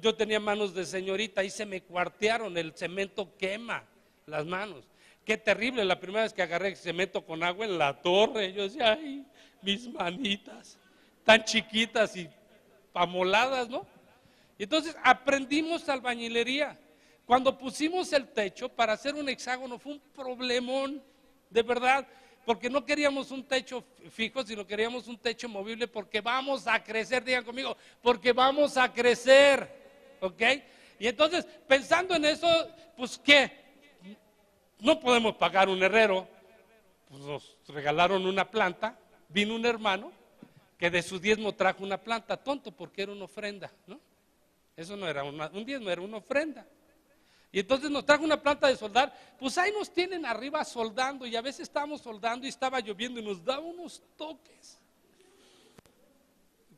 yo tenía manos de señorita, ahí se me cuartearon, el cemento quema las manos. Qué terrible, la primera vez que agarré cemento con agua en la torre, yo decía, ay, mis manitas, tan chiquitas y amoladas, ¿no? Y entonces aprendimos albañilería. Cuando pusimos el techo para hacer un hexágono fue un problemón, de verdad, porque no queríamos un techo fijo, sino queríamos un techo movible porque vamos a crecer, digan conmigo, porque vamos a crecer, ¿ok? Y entonces, pensando en eso, pues, ¿qué? No podemos pagar un herrero, pues nos regalaron una planta, vino un hermano que de su diezmo trajo una planta, tonto porque era una ofrenda, ¿no? Eso no era un diezmo, era una ofrenda. Y entonces nos trajo una planta de soldar, pues ahí nos tienen arriba soldando, y a veces estábamos soldando y estaba lloviendo y nos daba unos toques.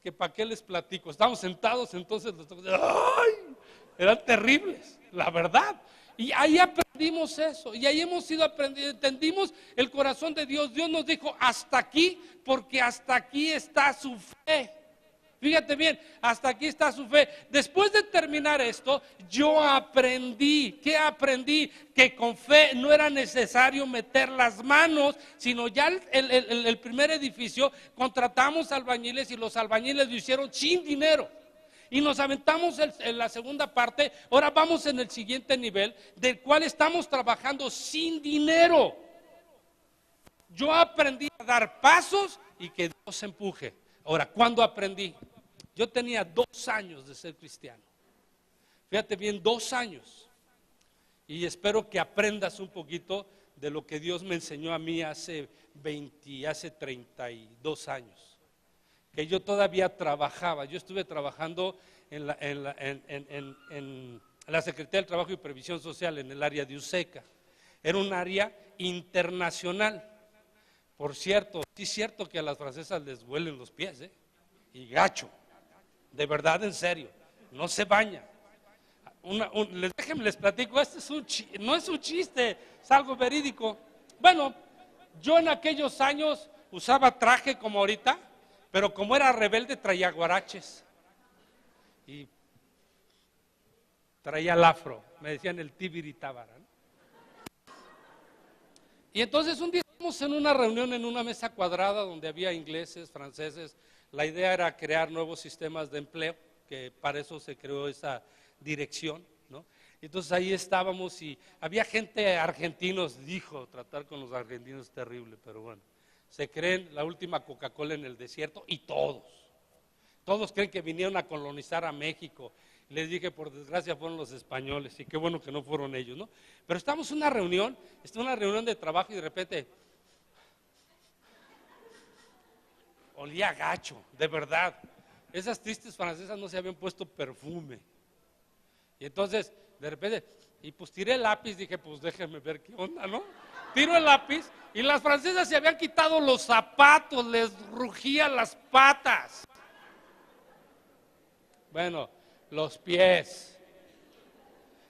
Que para qué les platico, estábamos sentados, entonces los toques, ¡ay! Eran terribles, la verdad. Y ahí aprendimos eso, y ahí hemos ido aprendiendo, entendimos el corazón de Dios. Dios nos dijo hasta aquí, porque hasta aquí está su fe. Fíjate bien, hasta aquí está su fe. Después de terminar esto, yo aprendí. ¿Qué aprendí? Que con fe no era necesario meter las manos, sino ya el primer edificio contratamos albañiles y los albañiles lo hicieron sin dinero. Y nos aventamos en la segunda parte. Ahora vamos en el siguiente nivel, del cual estamos trabajando sin dinero. Yo aprendí a dar pasos y que Dios empuje. Ahora, ¿cuándo aprendí? Yo tenía 2 años de ser cristiano. Fíjate bien, 2 años. Y espero que aprendas un poquito de lo que Dios me enseñó a mí hace 32 años. Que yo todavía trabajaba. Yo estuve trabajando en la Secretaría del Trabajo y Previsión Social, en el área de USECA. Era un área internacional. Por cierto, sí es cierto que a las francesas les huelen los pies, y gacho, de verdad, en serio, no se bañan. Déjenme les platico, no es un chiste, es algo verídico. Bueno, yo en aquellos años usaba traje como ahorita, pero como era rebelde traía guaraches y traía el afro, me decían el tibiritábara, ¿no? Y entonces un día estábamos en una reunión en una mesa cuadrada donde había ingleses, franceses. La idea era crear nuevos sistemas de empleo, que para eso se creó esa dirección, ¿no? Entonces ahí estábamos y había gente, argentinos, tratar con los argentinos es terrible, pero bueno, se creen la última Coca-Cola en el desierto y todos creen que vinieron a colonizar a México. Les dije, por desgracia fueron los españoles y qué bueno que no fueron ellos, ¿no? Pero estamos en una reunión de trabajo y de repente olía gacho, de verdad. Esas tristes francesas no se habían puesto perfume. Y entonces, de repente, y pues tiré el lápiz, dije, pues déjenme ver qué onda, ¿no? Tiro el lápiz y las francesas se habían quitado los zapatos, les rugían las patas. Bueno, los pies.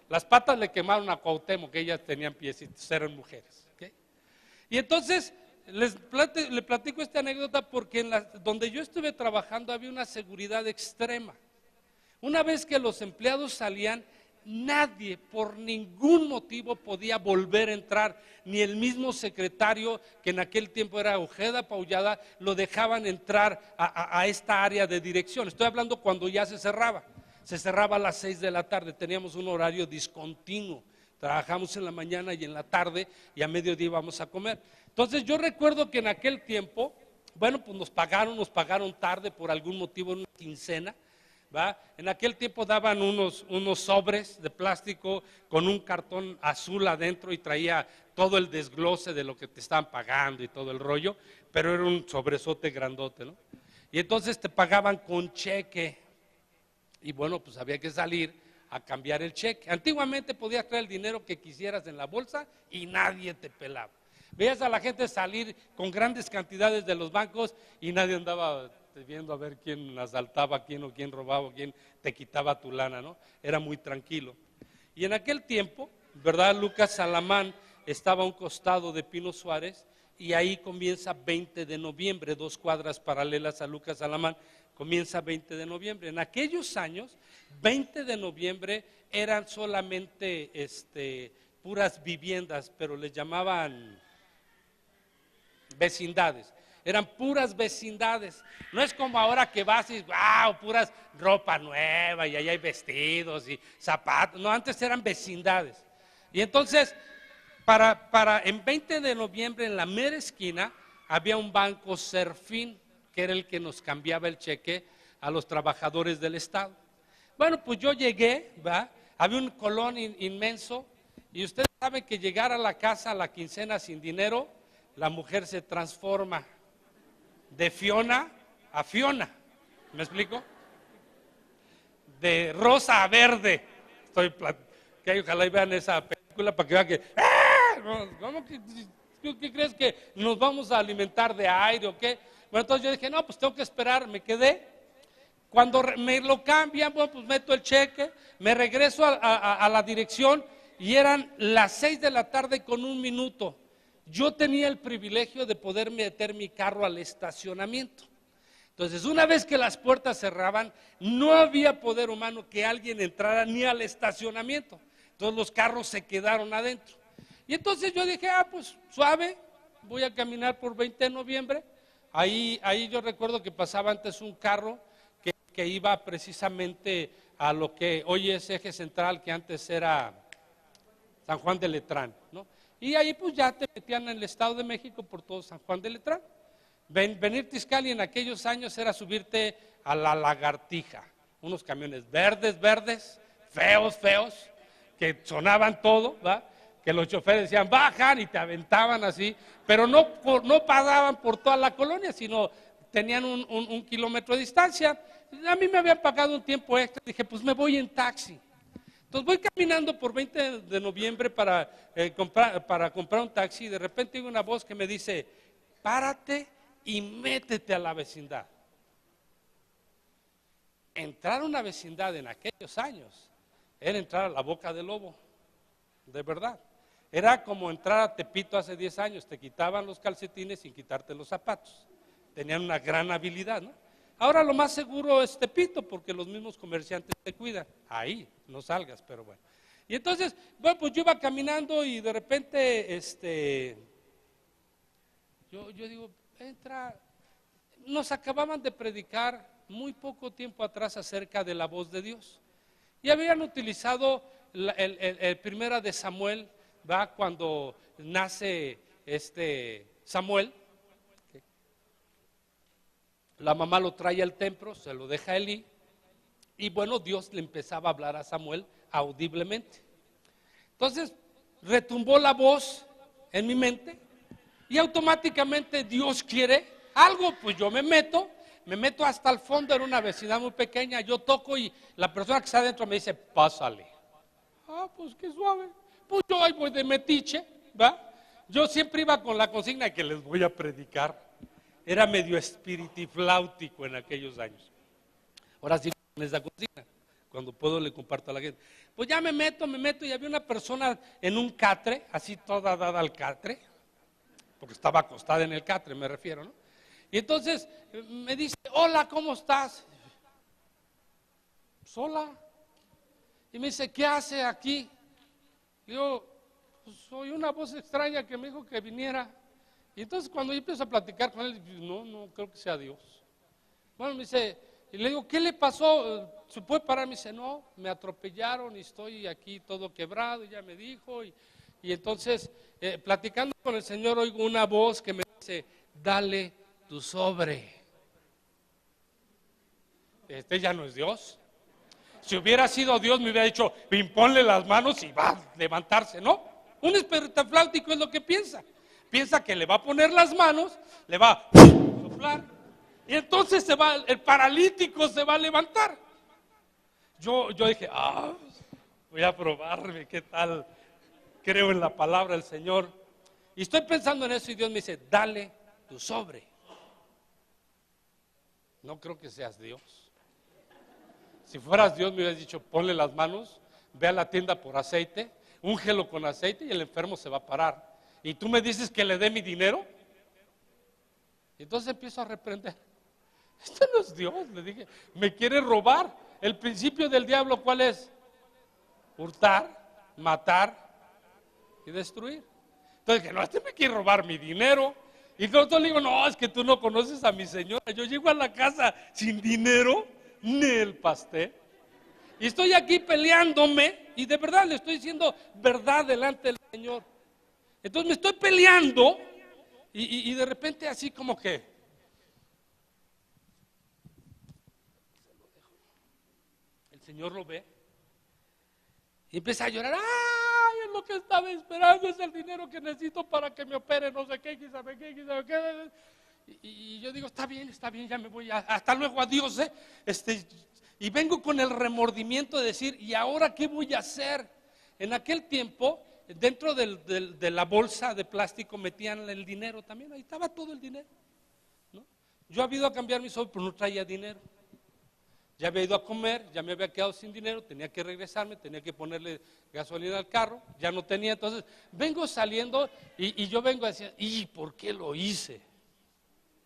Las patas le quemaron a Cuauhtémoc, que ellas tenían piecitos, eran mujeres. ¿Okay? Y entonces le platico esta anécdota porque donde yo estuve trabajando había una seguridad extrema. Una vez que los empleados salían, nadie por ningún motivo podía volver a entrar, ni el mismo secretario, que en aquel tiempo era Ojeda Paullada, lo dejaban entrar a esta área de dirección. Estoy hablando cuando ya se cerraba a las 6 de la tarde, teníamos un horario discontinuo, trabajamos en la mañana y en la tarde y a mediodía íbamos a comer. Entonces yo recuerdo que en aquel tiempo, bueno, pues nos pagaron tarde por algún motivo, en una quincena, ¿va? En aquel tiempo daban unos sobres de plástico con un cartón azul adentro y traía todo el desglose de lo que te estaban pagando y todo el rollo, pero era un sobresote grandote, ¿no? Y entonces te pagaban con cheque y bueno, pues había que salir a cambiar el cheque. Antiguamente podías traer el dinero que quisieras en la bolsa y nadie te pelaba. Veías a la gente salir con grandes cantidades de los bancos y nadie andaba viendo a ver quién asaltaba, quién robaba, quién te quitaba tu lana, ¿no? Era muy tranquilo. Y en aquel tiempo, ¿verdad? Lucas Salamán estaba a un costado de Pino Suárez y ahí comienza 20 de noviembre, 2 cuadras paralelas a Lucas Salamán, comienza 20 de noviembre. En aquellos años, 20 de noviembre eran solamente puras viviendas, pero les llamaban vecindades. Eran puras vecindades. No es como ahora que vas y wow, puras ropa nueva y ahí hay vestidos y zapatos. No, antes eran vecindades. Y entonces, en 20 de noviembre, en la mera esquina, había un banco Serfín, que era el que nos cambiaba el cheque a los trabajadores del Estado. Bueno, pues yo llegué, ¿va? Había un colón inmenso y ustedes saben que llegar a la casa a la quincena sin dinero, la mujer se transforma de Fiona a Fiona, ¿me explico? De rosa a verde, que hay, ojalá y vean esa película para que vean que, ¡ah! ¿Cómo que, qué crees que nos vamos a alimentar de aire o qué? Bueno, entonces yo dije, no, pues tengo que esperar, me quedé. Cuando me lo cambian, bueno, pues meto el cheque, me regreso a la dirección y eran las 6 de la tarde con 1 minuto. Yo tenía el privilegio de poder meter mi carro al estacionamiento. Entonces, una vez que las puertas cerraban, no había poder humano que alguien entrara ni al estacionamiento. Entonces los carros se quedaron adentro. Y entonces yo dije, pues suave, voy a caminar por 20 de noviembre. Ahí yo recuerdo que pasaba antes un carro que iba precisamente a lo que hoy es Eje Central, que antes era San Juan de Letrán, ¿no? Y ahí pues ya te metían en el Estado de México por todo San Juan de Letrán. Venir Tizcali en aquellos años era subirte a la Lagartija, unos camiones verdes, feos, que sonaban todo, ¿va? Que los choferes decían, bajan y te aventaban así, pero no pasaban por toda la colonia, sino tenían un kilómetro de distancia. A mí me habían pagado un tiempo extra, dije, pues me voy en taxi. Entonces voy caminando por 20 de noviembre para comprar un taxi y de repente hay una voz que me dice, párate y métete a la vecindad. Entrar a una vecindad en aquellos años era entrar a la boca del lobo, de verdad. Era como entrar a Tepito hace 10 años, te quitaban los calcetines sin quitarte los zapatos. Tenían una gran habilidad, ¿no? Ahora lo más seguro es Tepito porque los mismos comerciantes te cuidan. Ahí, no salgas, pero bueno. Y entonces, bueno, pues yo iba caminando y de repente, yo digo, entra, nos acababan de predicar muy poco tiempo atrás acerca de la voz de Dios. Y habían utilizado el primera de Samuel, ¿va? Cuando nace Samuel. La mamá lo trae al templo, se lo deja a Elí, y bueno, Dios le empezaba a hablar a Samuel audiblemente. Entonces, retumbó la voz en mi mente, y automáticamente Dios quiere algo, pues yo me meto hasta el fondo, en una vecindad muy pequeña, yo toco y la persona que está adentro me dice, pásale. Pues qué suave. Pues yo ahí voy de metiche, ¿va? Yo siempre iba con la consigna de que les voy a predicar. Era medio espiritifláutico en aquellos años. Ahora sí con esa consigna, cuando puedo le comparto a la gente. Pues ya me meto y había una persona en un catre, así toda dada al catre, porque estaba acostada en el catre, me refiero, ¿no? Y entonces me dice, hola, ¿cómo estás? Sola. Y me dice, ¿qué hace aquí? Digo, pues soy una voz extraña que me dijo que viniera. Y entonces cuando yo empiezo a platicar con él, no creo que sea Dios. Bueno, me dice, y le digo, ¿qué le pasó? ¿Se puede parar? Me dice, no, me atropellaron y estoy aquí todo quebrado, y ya me dijo. Y entonces, platicando con el Señor, oigo una voz que me dice, dale tu sobre. Este ya no es Dios. Si hubiera sido Dios, me hubiera dicho, imponle las manos y va a levantarse, ¿no? Un espiritifláutico es lo que piensa. Piensa que le va a poner las manos, le va a soplar, y entonces el paralítico se va a levantar. Yo dije, voy a probarme, ¿qué tal? Creo en la palabra del Señor. Y estoy pensando en eso y Dios me dice, dale tu sobre. No creo que seas Dios. Si fueras Dios me hubieras dicho, ponle las manos, ve a la tienda por aceite, úngelo con aceite y el enfermo se va a parar. ¿Y tú me dices que le dé mi dinero? Y entonces empiezo a reprender. Este no es Dios, le dije, me quiere robar. El principio del diablo, ¿cuál es? Hurtar, matar y destruir. Entonces dije, no, este me quiere robar mi dinero. Y entonces le digo, no, es que tú no conoces a mi señora. Yo llego a la casa sin dinero, ni el pastel. Y estoy aquí peleándome, y de verdad le estoy diciendo verdad delante del Señor. Entonces me estoy peleando y de repente así como que el Señor lo ve y empieza a llorar. ¡Ay! Es lo que estaba esperando, es el dinero que necesito para que me opere, no sé qué, quién sabe qué. Y yo digo, está bien, ya me voy, hasta luego, adiós, y vengo con el remordimiento de decir, ¿y ahora qué voy a hacer? en aquel tiempo, dentro de la bolsa de plástico metían el dinero también, ahí estaba todo el dinero, ¿no? Yo había ido a cambiar mi sobre, pero no traía dinero. Ya había ido a comer, ya me había quedado sin dinero, tenía que regresarme, tenía que ponerle gasolina al carro, ya no tenía. Entonces vengo saliendo y yo vengo a decir, ¿y por qué lo hice?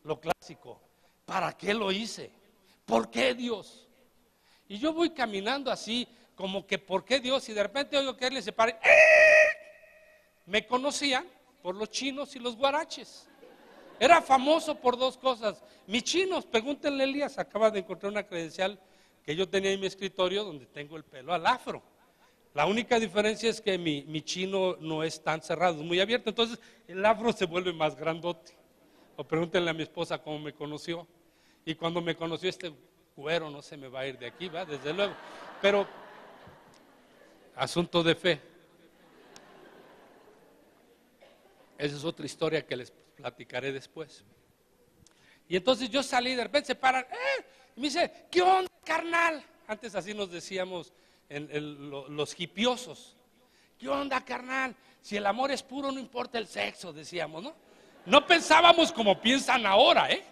Lo clásico, ¿para qué lo hice? ¿Por qué Dios? Y yo voy caminando así, como que ¿por qué Dios? Y de repente oigo que él le se para. Me conocían por los chinos y los guaraches. Era famoso por dos cosas. Mis chinos, pregúntenle a Elías, acaba de encontrar una credencial que yo tenía en mi escritorio donde tengo el pelo al afro. La única diferencia es que mi chino no es tan cerrado, es muy abierto, entonces el afro se vuelve más grandote. O pregúntenle a mi esposa cómo me conoció. Y cuando me conoció, este cuero no se me va a ir de aquí, ¿va? Desde luego. Pero, asunto de fe. Esa es otra historia que les platicaré después. Y entonces yo salí, de repente se paran, y me dice, ¿qué onda, carnal? Antes así nos decíamos los hipiosos. ¿Qué onda, carnal? Si el amor es puro, no importa el sexo, decíamos, ¿no? No pensábamos como piensan ahora, ¿eh?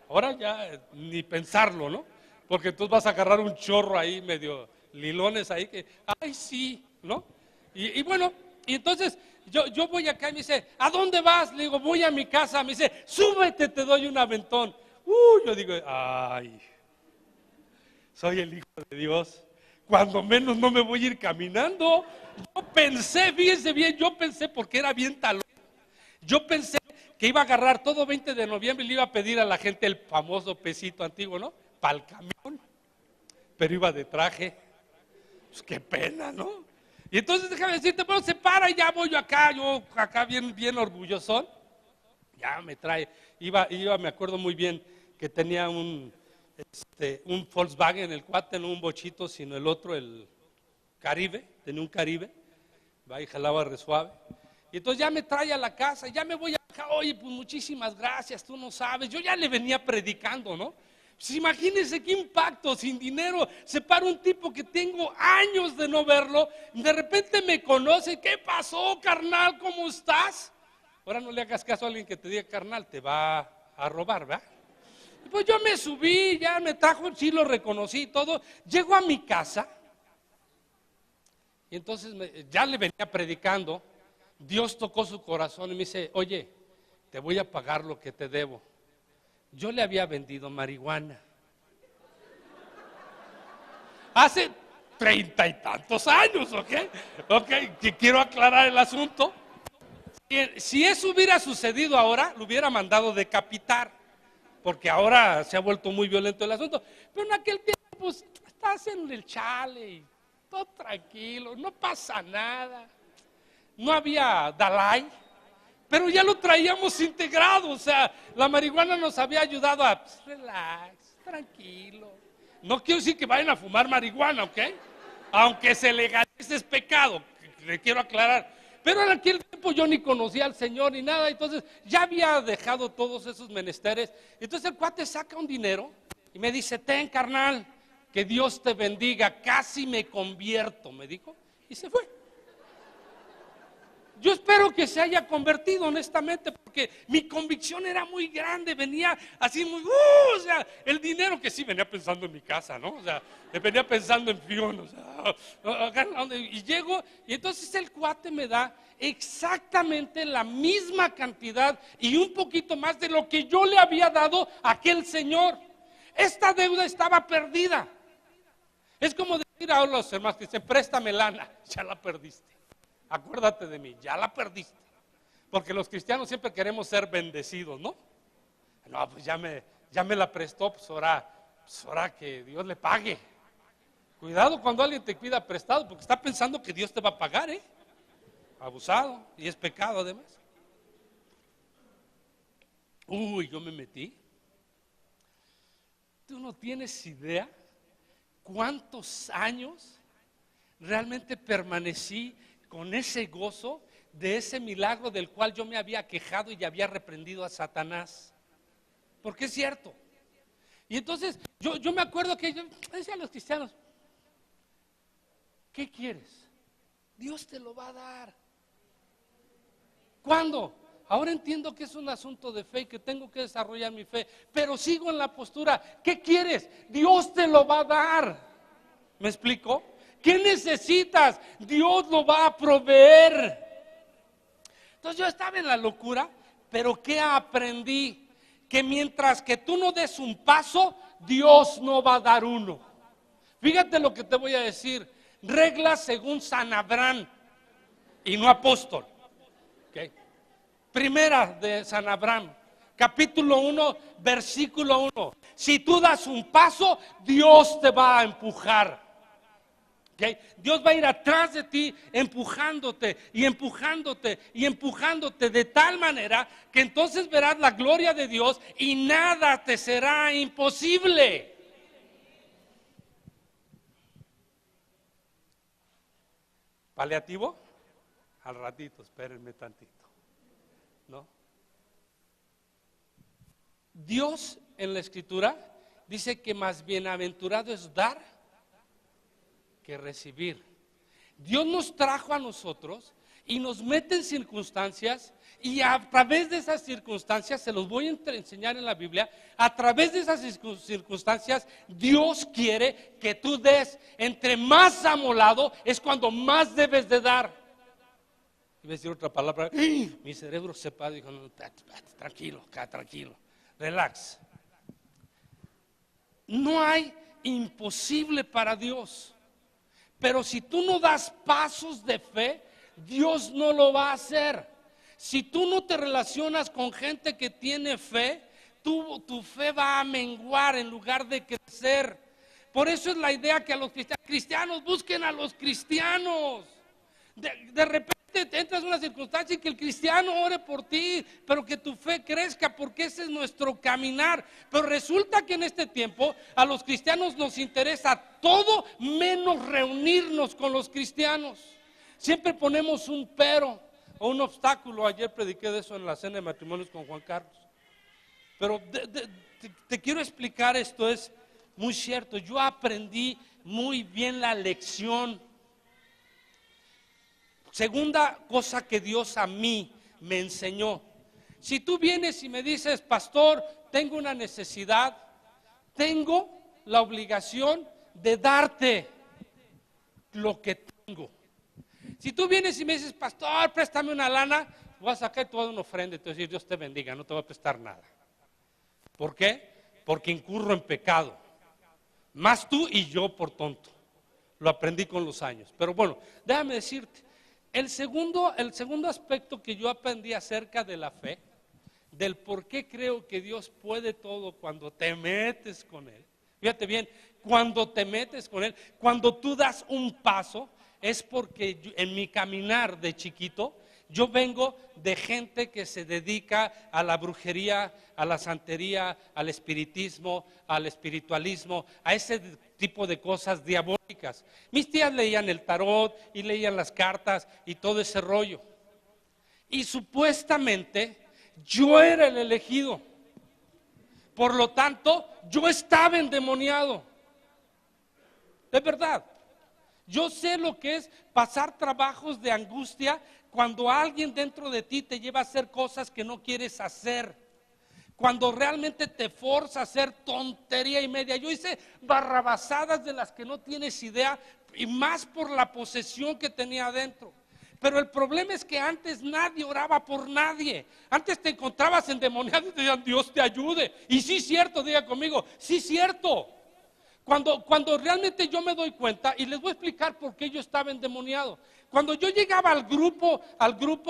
Ahora ya ni pensarlo, ¿no? Porque tú vas a agarrar un chorro ahí, medio lilones ahí, que, ay, sí, ¿no? Y bueno, y entonces yo voy acá y me dice, ¿a dónde vas? Le digo, voy a mi casa. Me dice, súbete, te doy un aventón. Yo digo, ay, soy el hijo de Dios. Cuando menos no me voy a ir caminando. Yo pensé, fíjense bien, yo pensé porque era bien talón. Yo pensé que iba a agarrar todo 20 de noviembre y le iba a pedir a la gente el famoso pesito antiguo, ¿no? Para el camión. Pero iba de traje. Pues qué pena, ¿no? Y entonces déjame decirte, bueno, se para y ya voy yo acá bien orgullosón. Ya me trae, iba, me acuerdo muy bien que tenía un Volkswagen, el cuate, no un bochito, sino el otro, el Caribe, tenía un Caribe, va y jalaba re suave. Y entonces ya me trae a la casa, ya me voy acá, oye, pues muchísimas gracias, tú no sabes, yo ya le venía predicando, ¿no? Pues imagínense qué impacto, sin dinero, se para un tipo que tengo años de no verlo, de repente me conoce, ¿qué pasó, carnal? ¿Cómo estás? Ahora no le hagas caso a alguien que te diga, carnal, te va a robar, ¿verdad? Y pues yo me subí, ya me trajo, sí lo reconocí y todo, llego a mi casa, y entonces ya le venía predicando, Dios tocó su corazón y me dice, oye, te voy a pagar lo que te debo. Yo le había vendido marihuana. Hace 30 y tantos años, ¿ok? Que quiero aclarar el asunto. Si eso hubiera sucedido ahora, lo hubiera mandado decapitar, porque ahora se ha vuelto muy violento el asunto. Pero en aquel tiempo, pues, estás en el chale y todo tranquilo, no pasa nada. No había Dalai, pero ya lo traíamos integrado, o sea, la marihuana nos había ayudado a, pues, relax, tranquilo. No quiero decir que vayan a fumar marihuana, ¿ok? Aunque se legalice es pecado, le quiero aclarar. Pero en aquel tiempo yo ni conocía al Señor ni nada, entonces ya había dejado todos esos menesteres. Entonces el cuate saca un dinero y me dice, ten, carnal, que Dios te bendiga, casi me convierto, me dijo, y se fue. Yo espero que se haya convertido honestamente, porque mi convicción era muy grande, venía así muy, o sea, el dinero que sí venía pensando en mi casa, ¿no? O sea, venía pensando en Fion, o sea, y llego, y entonces el cuate me da exactamente la misma cantidad y un poquito más de lo que yo le había dado a aquel señor. Esta deuda estaba perdida. Es como decir a los hermanos que dicen, préstame lana, ya la perdiste. Acuérdate de mí, ya la perdiste. Porque los cristianos siempre queremos ser bendecidos, ¿no? No, pues ya me la prestó, pues ahora que Dios le pague. Cuidado cuando alguien te pida prestado, porque está pensando que Dios te va a pagar, ¿eh? Abusado, y es pecado además. Yo me metí. Tú no tienes idea cuántos años realmente permanecí con ese gozo de ese milagro del cual yo me había quejado y había reprendido a Satanás. Porque es cierto. Y entonces yo me acuerdo que yo decía a los cristianos, ¿qué quieres? Dios te lo va a dar. ¿Cuándo? Ahora entiendo que es un asunto de fe y que tengo que desarrollar mi fe, pero sigo en la postura. ¿Qué quieres? Dios te lo va a dar. ¿Me explico? ¿Qué necesitas? Dios lo va a proveer. Entonces yo estaba en la locura, pero ¿qué aprendí? Que mientras que tú no des un paso, Dios no va a dar uno. Fíjate lo que te voy a decir. Reglas según San Abraham y no apóstol. ¿Okay? Primera de San Abraham, capítulo 1, versículo 1. Si tú das un paso, Dios te va a empujar. ¿Okay? Dios va a ir atrás de ti empujándote y empujándote y empujándote de tal manera que entonces verás la gloria de Dios y nada te será imposible. ¿Paliativo? Al ratito, espérenme tantito. ¿No? Dios en la Escritura dice que más bienaventurado es dar que recibir. Dios nos trajo a nosotros y nos mete en circunstancias, y a través de esas circunstancias, se los voy a enseñar en la Biblia, a través de esas circunstancias Dios quiere que tú des. Entre más amolado es cuando más debes de dar. Iba a decir otra palabra, mi cerebro se paró y dijo, no, tranquilo, tranquilo, relax. No hay imposible para Dios, pero si tú no das pasos de fe, Dios no lo va a hacer. Si tú no te relacionas con gente que tiene fe, tu fe va a menguar en lugar de crecer. Por eso es la idea que a los cristianos busquen a los cristianos. De repente te entras en una circunstancia y que el cristiano ore por ti, pero que tu fe crezca, porque ese es nuestro caminar. Pero resulta que en este tiempo a los cristianos nos interesa todo menos reunirnos con los cristianos. Siempre ponemos un pero o un obstáculo. Ayer prediqué de eso en la cena de matrimonios con Juan Carlos. Pero te quiero explicar esto, es muy cierto. Yo aprendí muy bien la lección. Segunda cosa que Dios a mí me enseñó. Si tú vienes y me dices, pastor, tengo una necesidad, tengo la obligación de darte lo que tengo. Si tú vienes y me dices, pastor, préstame una lana, voy a sacar toda una ofrenda y te voy a decir, Dios te bendiga, no te voy a prestar nada. ¿Por qué? Porque incurro en pecado. Más tú y yo por tonto. Lo aprendí con los años. Pero bueno, déjame decirte. El segundo aspecto que yo aprendí acerca de la fe, del por qué creo que Dios puede todo cuando te metes con Él. Fíjate bien, cuando te metes con Él, cuando tú das un paso, es porque en mi caminar de chiquito, yo vengo de gente que se dedica a la brujería, a la santería, al espiritismo, al espiritualismo, a ese tipo de cosas diabólicas. Mis tías leían el tarot y leían las cartas y todo ese rollo. Y supuestamente yo era el elegido. Por lo tanto, yo estaba endemoniado. De verdad. Yo sé lo que es pasar trabajos de angustia cuando alguien dentro de ti te lleva a hacer cosas que no quieres hacer. Cuando realmente te forza a hacer tontería y media. Yo hice barrabasadas de las que no tienes idea, y más por la posesión que tenía adentro. Pero el problema es que antes nadie oraba por nadie. Antes te encontrabas endemoniado y te decían, Dios te ayude. Y sí, cierto, diga conmigo, sí, cierto. Cuando realmente yo me doy cuenta, y les voy a explicar por qué yo estaba endemoniado. Cuando yo llegaba al grupo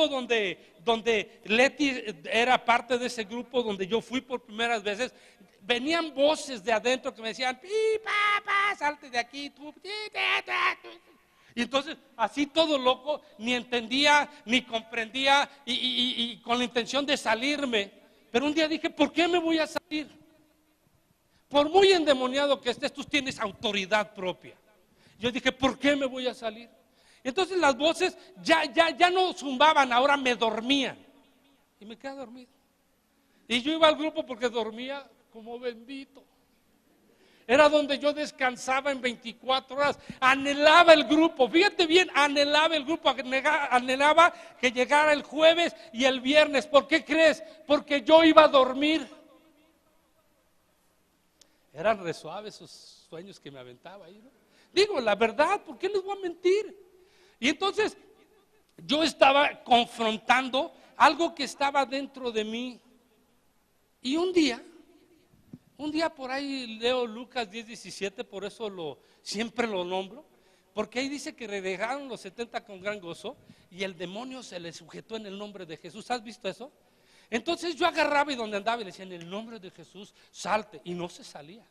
donde Leti era parte de ese grupo, donde yo fui por primeras veces, venían voces de adentro que me decían, pi, pa, salte de aquí, tú, y entonces, así todo loco, ni entendía, ni comprendía, y con la intención de salirme. Pero un día dije, ¿por qué me voy a salir? Por muy endemoniado que estés, tú tienes autoridad propia. Yo dije, ¿por qué me voy a salir? Entonces las voces ya no zumbaban, ahora me dormían. Y me quedé dormido. Y yo iba al grupo porque dormía como bendito. Era donde yo descansaba en 24 horas. Anhelaba el grupo, fíjate bien, anhelaba el grupo, anhelaba que llegara el jueves y el viernes. ¿Por qué crees? Porque yo iba a dormir. Eran re suaves esos sueños que me aventaba ahí, ¿no? Digo, la verdad, ¿por qué les voy a mentir? Y entonces yo estaba confrontando algo que estaba dentro de mí. Y un día por ahí leo Lucas 10:17, por eso siempre lo nombro, porque ahí dice que redejaron los 70 con gran gozo y el demonio se le sujetó en el nombre de Jesús. ¿Has visto eso? Entonces yo agarraba y donde andaba y le decía, en el nombre de Jesús, salte, y no se salía.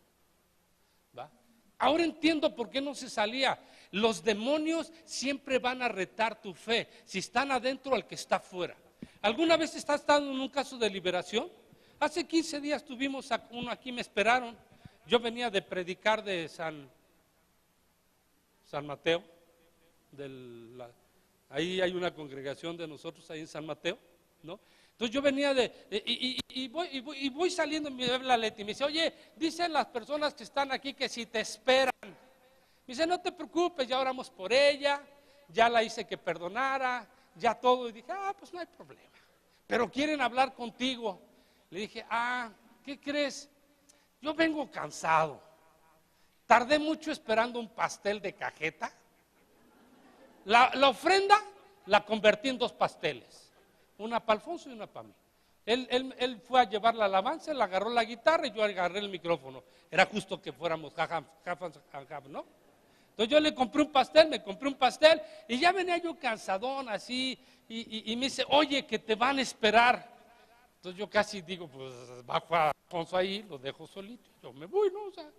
¿Va? Ahora entiendo por qué no se salía. Los demonios siempre van a retar tu fe, si están adentro al que está afuera. ¿Alguna vez estás estando en un caso de liberación? Hace 15 días tuvimos uno aquí, me esperaron. Yo venía de predicar de San Mateo. Ahí hay una congregación de nosotros ahí en San Mateo, ¿no? Entonces yo venía y voy saliendo, me habla Leti y me dice, oye, dicen las personas que están aquí que si te esperan. Me dice, no te preocupes, ya oramos por ella, ya la hice que perdonara, ya todo. Y dije, pues no hay problema, pero quieren hablar contigo. Le dije, ¿qué crees? Yo vengo cansado. Tardé mucho esperando un pastel de cajeta. La ofrenda la convertí en 2 pasteles. Una para Alfonso y una para mí. Él fue a llevar la alabanza, él agarró la guitarra y yo agarré el micrófono. Era justo que fuéramos half, ¿no? Entonces yo le compré un pastel, me compré un pastel y ya venía yo cansadón así y me dice, oye, que te van a esperar. Entonces yo casi digo, pues bajo a Alfonso ahí, lo dejo solito, yo me voy, ¿no? O sea,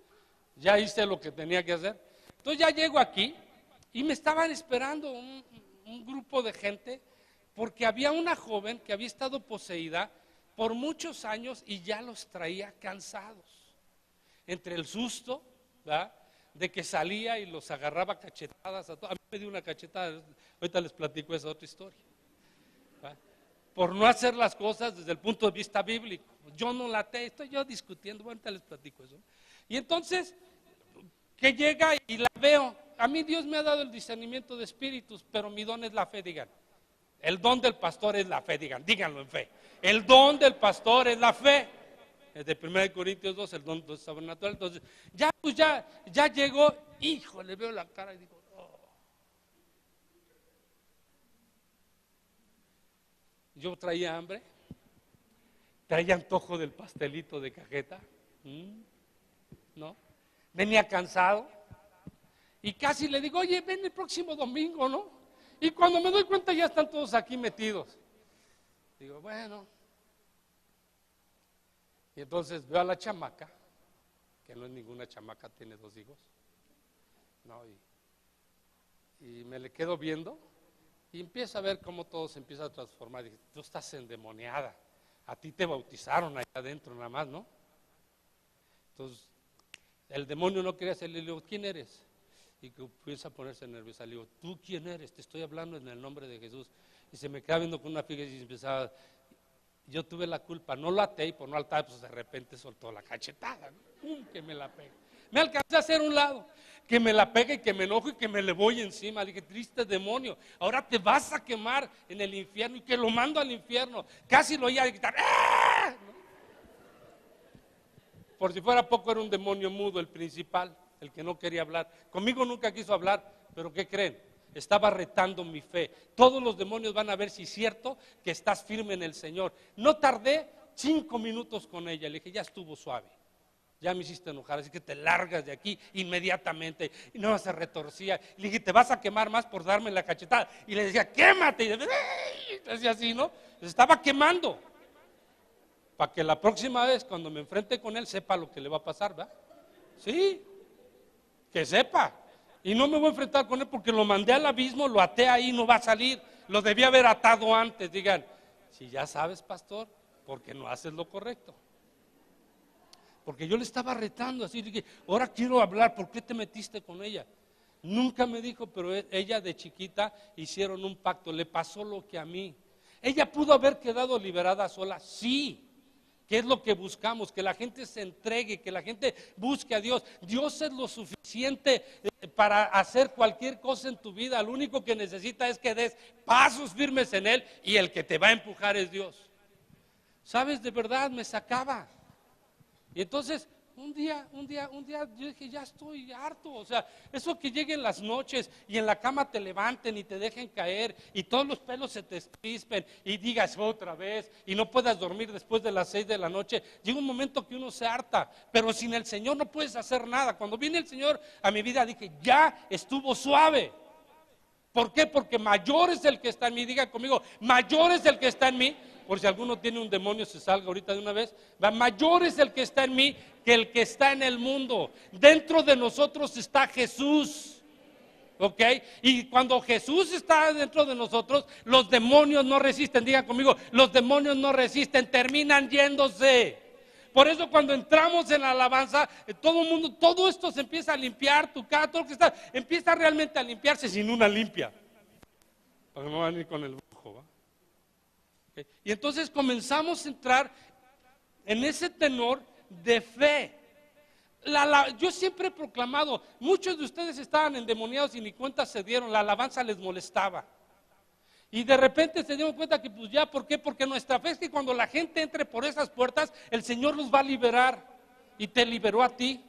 ya hice lo que tenía que hacer. Entonces ya llego aquí y me estaban esperando un grupo de gente, porque había una joven que había estado poseída por muchos años y ya los traía cansados. Entre el susto, ¿verdad?, de que salía y los agarraba cachetadas a todos. A mí me dio una cachetada, ahorita les platico esa otra historia, ¿verdad?, por no hacer las cosas desde el punto de vista bíblico. Yo no la estoy yo discutiendo, ahorita les platico eso. Y entonces, que llega y la veo. A mí Dios me ha dado el discernimiento de espíritus, pero mi don es la fe, digan. El don del pastor es la fe, díganlo en fe. El don del pastor es la fe. Es de 1 Corintios 2, el don sobrenatural. Entonces, ya llegó, hijo, le veo la cara y digo, Yo traía hambre, traía antojo del pastelito de cajeta, ¿no? Venía cansado y casi le digo, oye, ven el próximo domingo, ¿no? Y cuando me doy cuenta ya están todos aquí metidos. Digo, bueno. Y entonces veo a la chamaca, que no es ninguna chamaca, tiene 2 hijos, ¿no? Y me le quedo viendo. Y empiezo a ver cómo todo se empieza a transformar. Dije, tú estás endemoniada. A ti te bautizaron ahí adentro nada más, ¿no? Entonces, el demonio no quería hacerle. Le digo, ¿quién eres? Y que empieza a ponerse nerviosa. Le digo, ¿tú quién eres? Te estoy hablando en el nombre de Jesús. Y se me queda viendo con una fija y empezaba. Yo tuve la culpa. No lo até y por no atar, pues de repente soltó la cachetada, ¿no? Que me la pegue. Me alcancé a hacer un lado. Que me la pegue y que me enojo y que me le voy encima. Dije, triste demonio, ahora te vas a quemar en el infierno, y que lo mando al infierno. Casi lo oía gritar, ¡ah! ¿No? Por si fuera poco, era un demonio mudo, el principal, el que no quería hablar. Conmigo nunca quiso hablar, pero ¿qué creen? Estaba retando mi fe. Todos los demonios van a ver si es cierto que estás firme en el Señor. No tardé 5 minutos con ella, le dije, ya estuvo suave. Ya me hiciste enojar, así que te largas de aquí inmediatamente. Y no, se retorcía. Le dije, te vas a quemar más por darme la cachetada. Y le decía, quémate. Y decía así, ¿no? Se estaba quemando. Para que la próxima vez, cuando me enfrente con él, sepa lo que le va a pasar, ¿verdad? Sí, que sepa. Y no me voy a enfrentar con él porque lo mandé al abismo, lo até ahí, no va a salir. Lo debía haber atado antes. Digan, si ya sabes, pastor, porque no haces lo correcto. Porque yo le estaba retando así, dije, ahora quiero hablar, ¿por qué te metiste con ella? Nunca me dijo, pero ella de chiquita hicieron un pacto, le pasó lo que a mí. Ella pudo haber quedado liberada sola, sí, ¿Qué es lo que buscamos? Que la gente se entregue, que la gente busque a Dios. Dios es lo suficiente para hacer cualquier cosa en tu vida. Lo único que necesita es que des pasos firmes en Él, y el que te va a empujar es Dios. ¿Sabes? De verdad me sacaba. Y entonces un día yo dije, ya estoy harto. O sea, eso que lleguen las noches y en la cama te levanten y te dejen caer y todos los pelos se te crispen y digas otra vez y no puedas dormir después de las 6 de la noche. Llega un momento que uno se harta, pero sin el Señor no puedes hacer nada. Cuando viene el Señor a mi vida dije, ya estuvo suave. ¿Por qué? Porque mayor es el que está en mí. Diga conmigo, mayor es el que está en mí. Por si alguno tiene un demonio, se salga ahorita de una vez. Mayor es el que está en mí que el que está en el mundo. Dentro de nosotros está Jesús. ¿Ok? Y cuando Jesús está dentro de nosotros, los demonios no resisten. Diga conmigo, los demonios no resisten, terminan yéndose. Por eso cuando entramos en la alabanza, todo el mundo, todo esto se empieza a limpiar, tu cara, todo lo que está, empieza realmente a limpiarse sin una limpia. Para que no van a ir con el brujo, ¿va? ¿Okay? Y entonces comenzamos a entrar en ese tenor de fe. Yo siempre he proclamado, muchos de ustedes estaban endemoniados y ni cuenta se dieron, la alabanza les molestaba. Y de repente se dieron cuenta que pues ya, ¿por qué? Porque nuestra fe es que cuando la gente entre por esas puertas, el Señor los va a liberar. Y te liberó a ti.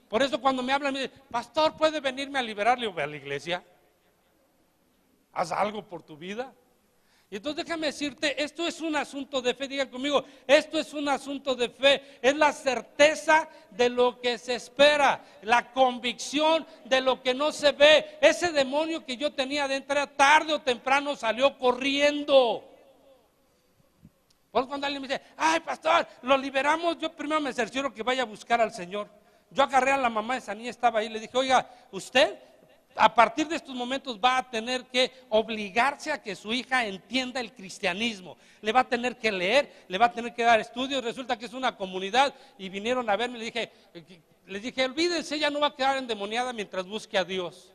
Por eso cuando me hablan, me dicen, pastor, ¿puede venirme a liberar? Le digo, ve a la iglesia. Haz algo por tu vida. Y entonces déjame decirte, esto es un asunto de fe. Digan conmigo, esto es un asunto de fe. Es la certeza de lo que se espera, la convicción de lo que no se ve. Ese demonio que yo tenía dentro, tarde o temprano salió corriendo. Por eso cuando alguien me dice, ay pastor, lo liberamos, yo primero me cercioro que vaya a buscar al Señor. Yo agarré a la mamá de esa niña, estaba ahí, le dije, oiga, usted a partir de estos momentos va a tener que obligarse a que su hija entienda el cristianismo. Le va a tener que leer, le va a tener que dar estudios. Resulta que es una comunidad y vinieron a verme. Les dije, olvídense, ella no va a quedar endemoniada mientras busque a Dios.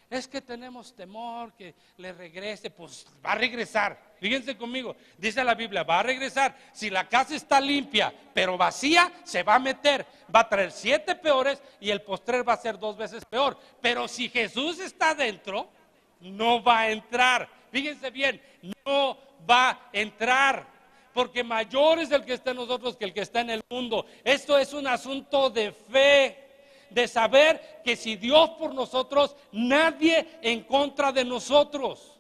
Es que tenemos temor que le regrese. Pues va a regresar. Fíjense conmigo, dice la Biblia, va a regresar. Si la casa está limpia pero vacía, se va a meter, va a traer 7 peores y el postrer va a ser 2 veces peor. Pero si Jesús está dentro, no va a entrar. Fíjense bien, no va a entrar, porque mayor es el que está en nosotros que el que está en el mundo. Esto es un asunto de fe, de saber que si Dios por nosotros, nadie en contra de nosotros.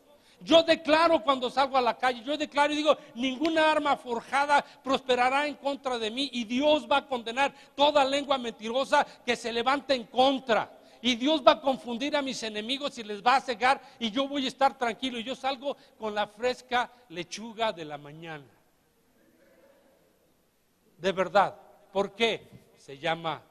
Yo declaro cuando salgo a la calle, yo declaro y digo, ninguna arma forjada prosperará en contra de mí, y Dios va a condenar toda lengua mentirosa que se levante en contra. Y Dios va a confundir a mis enemigos y les va a cegar, y yo voy a estar tranquilo. Y yo salgo con la fresca lechuga de la mañana. De verdad. ¿Por qué? Se llama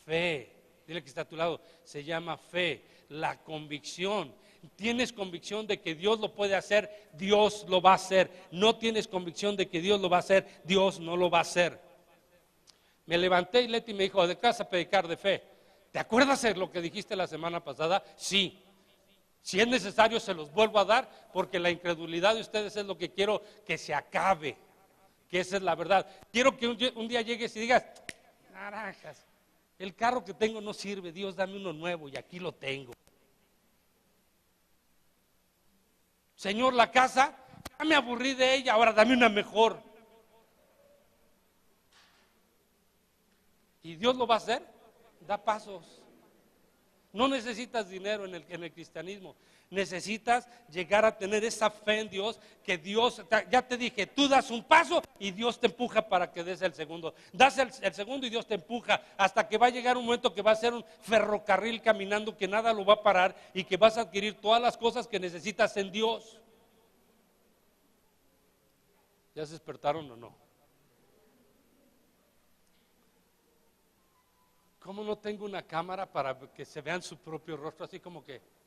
fe. Dile que está a tu lado, se llama fe, la convicción. Tienes convicción de que Dios lo puede hacer, Dios lo va a hacer. No tienes convicción de que Dios lo va a hacer, Dios no lo va a hacer. Me levanté y Leti me dijo, ¿de qué vas a predicar de fe? ¿Te acuerdas de lo que dijiste la semana pasada? Sí. Si es necesario se los vuelvo a dar, porque la incredulidad de ustedes es lo que quiero que se acabe, que esa es la verdad. Quiero que un día llegues y digas, naranjas, el carro que tengo no sirve, Dios dame uno nuevo y aquí lo tengo. Señor, la casa, ya me aburrí de ella, ahora dame una mejor. ¿Y Dios lo va a hacer? Da pasos. No necesitas dinero en el cristianismo. Necesitas llegar a tener esa fe en Dios, que Dios, ya te dije, tú das un paso y Dios te empuja para que des el segundo. Das el segundo y Dios te empuja hasta que va a llegar un momento que va a ser un ferrocarril caminando, que nada lo va a parar y que vas a adquirir todas las cosas que necesitas en Dios. ¿Ya se despertaron o no? ¿Cómo no tengo una cámara para que se vean su propio rostro así como que?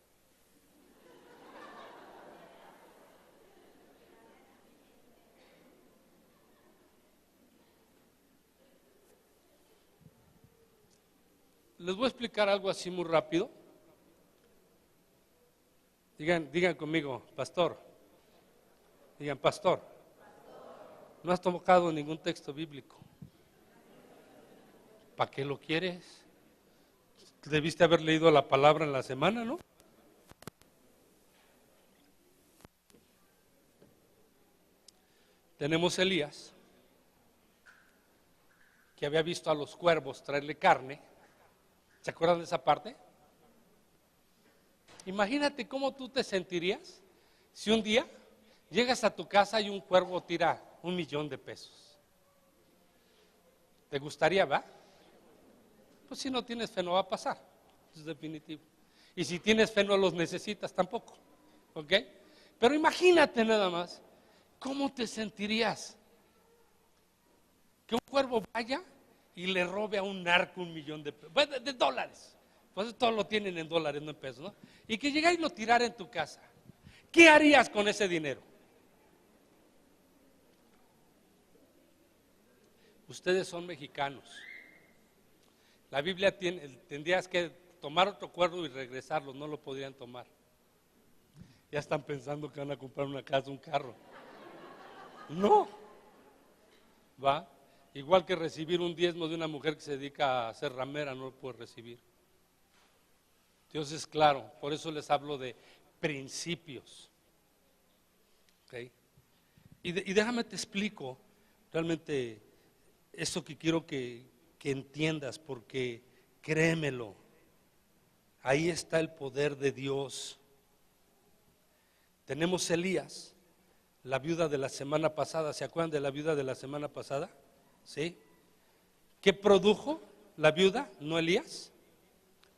Les voy a explicar algo así muy rápido. Digan conmigo, pastor. Digan, pastor. No has tocado ningún texto bíblico. ¿Para qué lo quieres? Debiste haber leído la palabra en la semana, ¿no? Tenemos Elías, que había visto a los cuervos traerle carne. ¿Se acuerdan de esa parte? Imagínate cómo tú te sentirías si un día llegas a tu casa y un cuervo tira $1,000,000. ¿Te gustaría, va? Pues si no tienes fe no va a pasar, es definitivo. Y si tienes fe no los necesitas tampoco, ¿ok? Pero imagínate nada más, ¿cómo te sentirías? Que un cuervo vaya y le robe a un narco $1,000,000, bueno, de dólares. Pues todo lo tienen en dólares, no en pesos, ¿no? Y que llegara y lo tirara en tu casa. ¿Qué harías con ese dinero? Ustedes son mexicanos. La Biblia tendrías que tomar otro cuervo y regresarlo, no lo podrían tomar. Ya están pensando que van a comprar una casa, un carro. No. ¿Va? Igual que recibir un diezmo de una mujer que se dedica a ser ramera, no lo puede recibir. Dios es claro, por eso les hablo de principios. ¿Okay? Y déjame te explico realmente eso que quiero que entiendas, porque créemelo, ahí está el poder de Dios. Tenemos Elías, la viuda de la semana pasada. ¿Se acuerdan de la viuda de la semana pasada? ¿Sí? ¿Qué produjo la viuda, no Elías?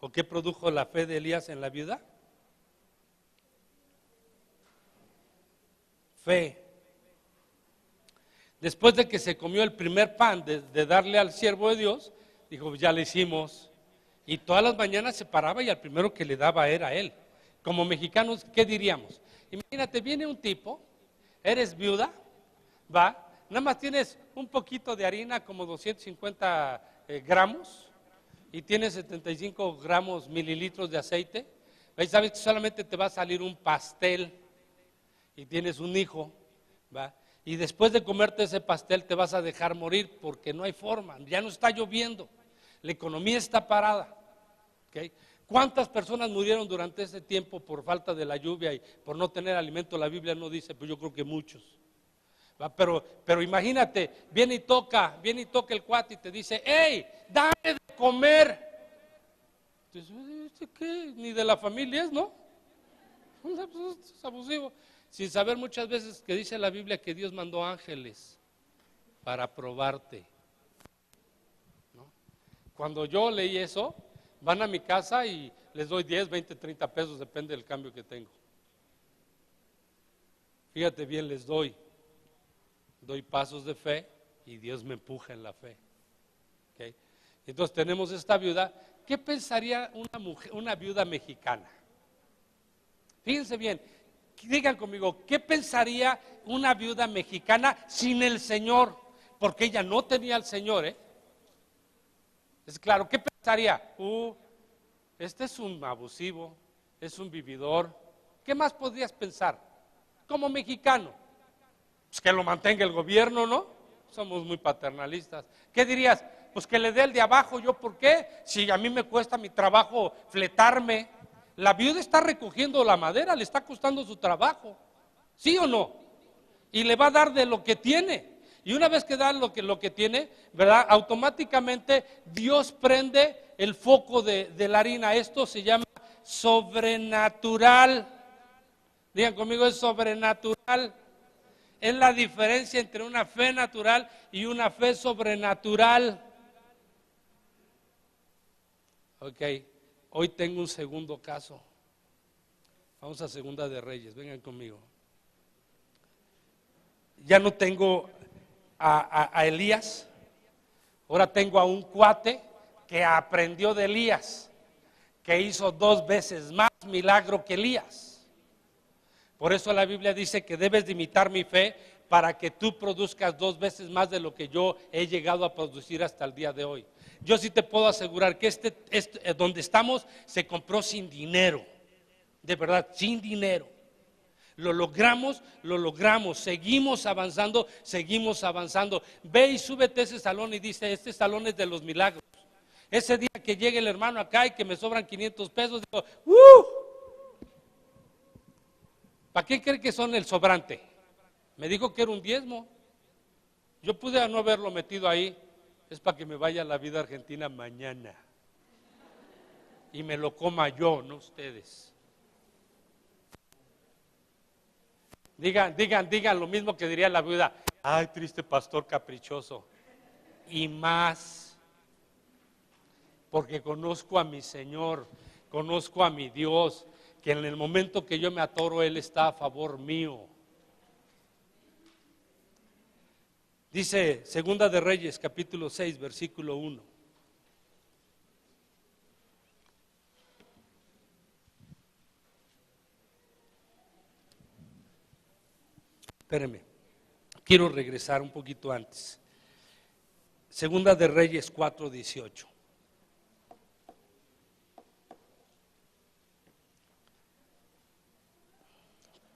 ¿O qué produjo la fe de Elías en la viuda? Fe. Después de que se comió el primer pan de darle al siervo de Dios, dijo, ya le hicimos. Y todas las mañanas se paraba y al primero que le daba era él. Como mexicanos, ¿qué diríamos? Imagínate, viene un tipo, eres viuda, va, nada más tienes un poquito de harina, como 250 gramos, y tienes 75 gramos, mililitros de aceite. Ahí sabes que solamente te va a salir un pastel y tienes un hijo, ¿va? Y después de comerte ese pastel te vas a dejar morir porque no hay forma, ya no está lloviendo, la economía está parada. ¿Okay? ¿Cuántas personas murieron durante ese tiempo por falta de la lluvia y por no tener alimento? La Biblia no dice, pues yo creo que muchos. ¿Va? Pero imagínate, viene y toca el cuate y te dice, hey, dame de comer. Entonces, ¿qué? Ni de la familia es, ¿no? Es abusivo. Sin saber muchas veces que dice la Biblia que Dios mandó ángeles para probarte, ¿no? Cuando yo leí eso, van a mi casa y les doy 10, 20, 30 pesos, depende del cambio que tengo. Fíjate bien, les doy pasos de fe y Dios me empuja en la fe. ¿Okay? Entonces tenemos esta viuda. ¿Qué pensaría una viuda mexicana? Fíjense bien, digan conmigo, ¿qué pensaría una viuda mexicana sin el Señor? Porque ella no tenía al Señor, ¿eh? Es claro, ¿qué pensaría? Este es un abusivo, es un vividor. ¿Qué más podrías pensar? Como mexicano, pues que lo mantenga el gobierno, ¿no? Somos muy paternalistas. ¿Qué dirías? Pues que le dé el de abajo. ¿Yo por qué? Si a mí me cuesta mi trabajo fletarme. La viuda está recogiendo la madera, le está costando su trabajo, ¿sí o no? Y le va a dar de lo que tiene. Y una vez que da lo que tiene, ¿verdad? Automáticamente Dios prende el foco de la harina. Esto se llama sobrenatural. Digan conmigo, es sobrenatural. Es la diferencia entre una fe natural y una fe sobrenatural. Ok. Hoy tengo un segundo caso. Vamos a Segunda de Reyes, vengan conmigo. Ya no tengo a Elías, ahora tengo a un cuate que aprendió de Elías, que hizo 2 veces más milagro que Elías. Por eso la Biblia dice que debes de imitar mi fe para que tú produzcas 2 veces más de lo que yo he llegado a producir hasta el día de hoy. Yo sí te puedo asegurar que donde estamos se compró sin dinero, de verdad, sin dinero. Lo logramos, seguimos avanzando. Ve y súbete a ese salón y dice, este salón es de los milagros. Ese día que llegue el hermano acá y que me sobran 500 pesos, digo, ¿para qué cree que son el sobrante? Me dijo que era un diezmo. Yo pude no haberlo metido ahí. Es para que me vaya a la vida argentina mañana. Y me lo coma yo, no ustedes. Digan lo mismo que diría la viuda. Ay, triste pastor caprichoso. Y más, porque conozco a mi Señor, conozco a mi Dios, que en el momento que yo me atoro, Él está a favor mío. Dice Segunda de Reyes, capítulo 6, versículo 1. Espérenme, quiero regresar un poquito antes. Segunda de Reyes 4, 18.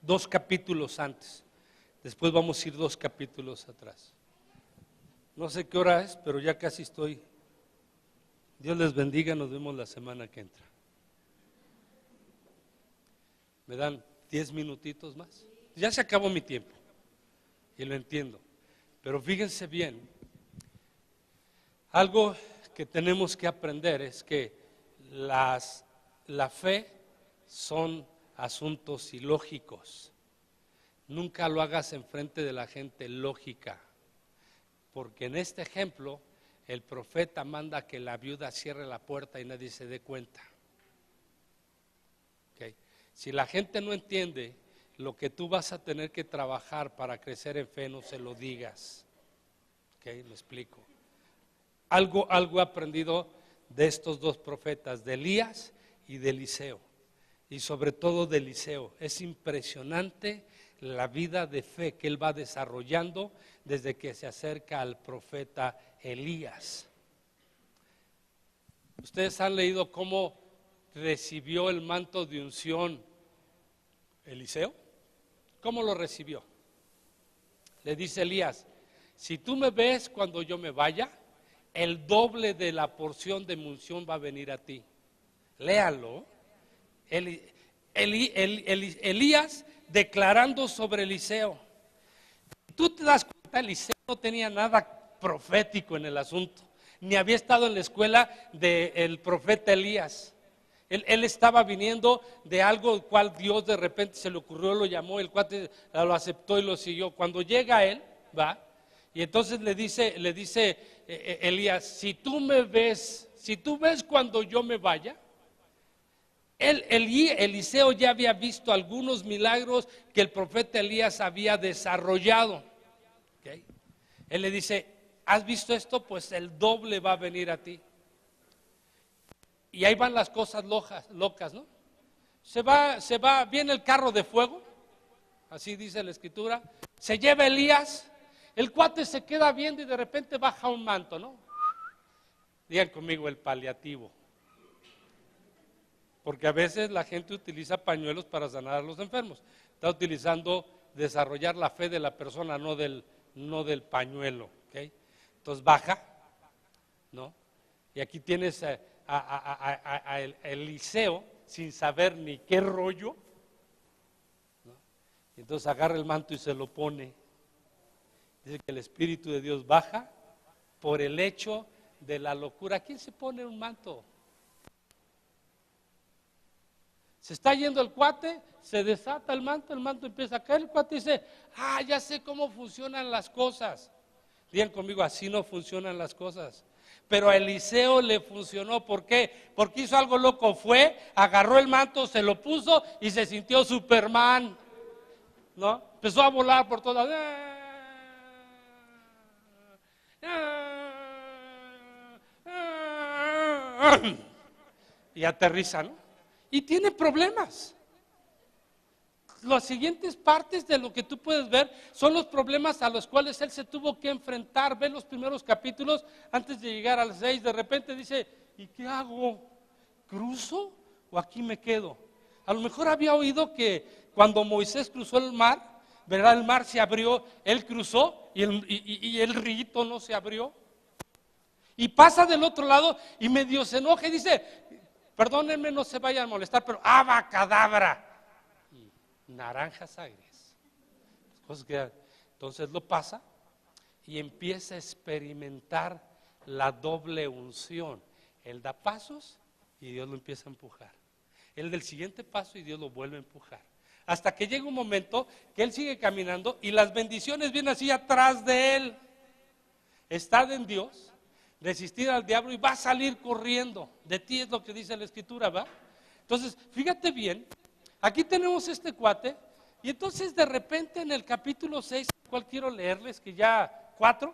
Dos capítulos antes. Después vamos a ir 2 capítulos atrás. No sé qué hora es, pero ya casi estoy. Dios les bendiga, nos vemos la semana que entra. ¿Me dan 10 minutitos más? Ya se acabó mi tiempo, y lo entiendo. Pero fíjense bien, algo que tenemos que aprender es que la fe son asuntos ilógicos. Nunca lo hagas enfrente de la gente lógica. Porque en este ejemplo, el profeta manda que la viuda cierre la puerta y nadie se dé cuenta. ¿Okay? Si la gente no entiende lo que tú vas a tener que trabajar para crecer en fe, no se lo digas. ¿Okay? Me explico. Algo he aprendido de estos 2 profetas, de Elías y de Eliseo. Y sobre todo de Eliseo. Es impresionante la vida de fe que él va desarrollando desde que se acerca al profeta Elías. Ustedes han leído cómo recibió el manto de unción Eliseo. ¿Cómo lo recibió? Le dice Elías, si tú me ves cuando yo me vaya, el doble de la porción de mi unción va a venir a ti. Léalo. Elías declarando sobre Eliseo. Tú te das cuenta, Eliseo no tenía nada profético en el asunto, ni había estado en la escuela del profeta Elías. Él estaba viniendo de algo cual Dios de repente se le ocurrió, lo llamó, el cuate lo aceptó y lo siguió. Cuando llega él, va, y entonces le dice Elías, si tú ves cuando yo me vaya. Eliseo ya había visto algunos milagros que el profeta Elías había desarrollado. ¿Okay? Él le dice, ¿has visto esto? Pues el doble va a venir a ti. Y ahí van las cosas locas, ¿no? Viene el carro de fuego, así dice la escritura, se lleva Elías, el cuate se queda viendo y de repente baja un manto, ¿no? Digan conmigo el paliativo. Porque a veces la gente utiliza pañuelos para sanar a los enfermos. Está utilizando desarrollar la fe de la persona, no del pañuelo. ¿Okay? Entonces baja, ¿no? Y aquí tienes a Eliseo sin saber ni qué rollo, ¿no? Y entonces agarra el manto y se lo pone. Dice que el Espíritu de Dios baja por el hecho de la locura. ¿Quién se pone un manto? Se está yendo el cuate, se desata el manto empieza a caer, el cuate dice, ya sé cómo funcionan las cosas. Digan conmigo, así no funcionan las cosas. Pero a Eliseo le funcionó, ¿por qué? Porque hizo algo loco, agarró el manto, se lo puso y se sintió Superman, ¿no? Empezó a volar por todas. Y aterriza, ¿no? Y tiene problemas. Las siguientes partes de lo que tú puedes ver son los problemas a los cuales él se tuvo que enfrentar. Ven los primeros capítulos antes de llegar al 6. De repente dice, ¿y qué hago? ¿Cruzo o aquí me quedo? A lo mejor había oído que cuando Moisés cruzó el mar, ¿verdad? El mar se abrió, él cruzó y el río no se abrió. Y pasa del otro lado y medio se enoja y dice, perdónenme, no se vayan a molestar, pero abacadabra. Y naranjas agrias. Entonces lo pasa y empieza a experimentar la doble unción. Él da pasos y Dios lo empieza a empujar. Él da el siguiente paso y Dios lo vuelve a empujar. Hasta que llega un momento que él sigue caminando y las bendiciones vienen así atrás de él. Está en Dios, resistir al diablo y va a salir corriendo. De ti es lo que dice la Escritura, ¿va? Entonces, fíjate bien, aquí tenemos este cuate y entonces de repente en el capítulo 6, ¿cuál quiero leerles? Que ya, 4,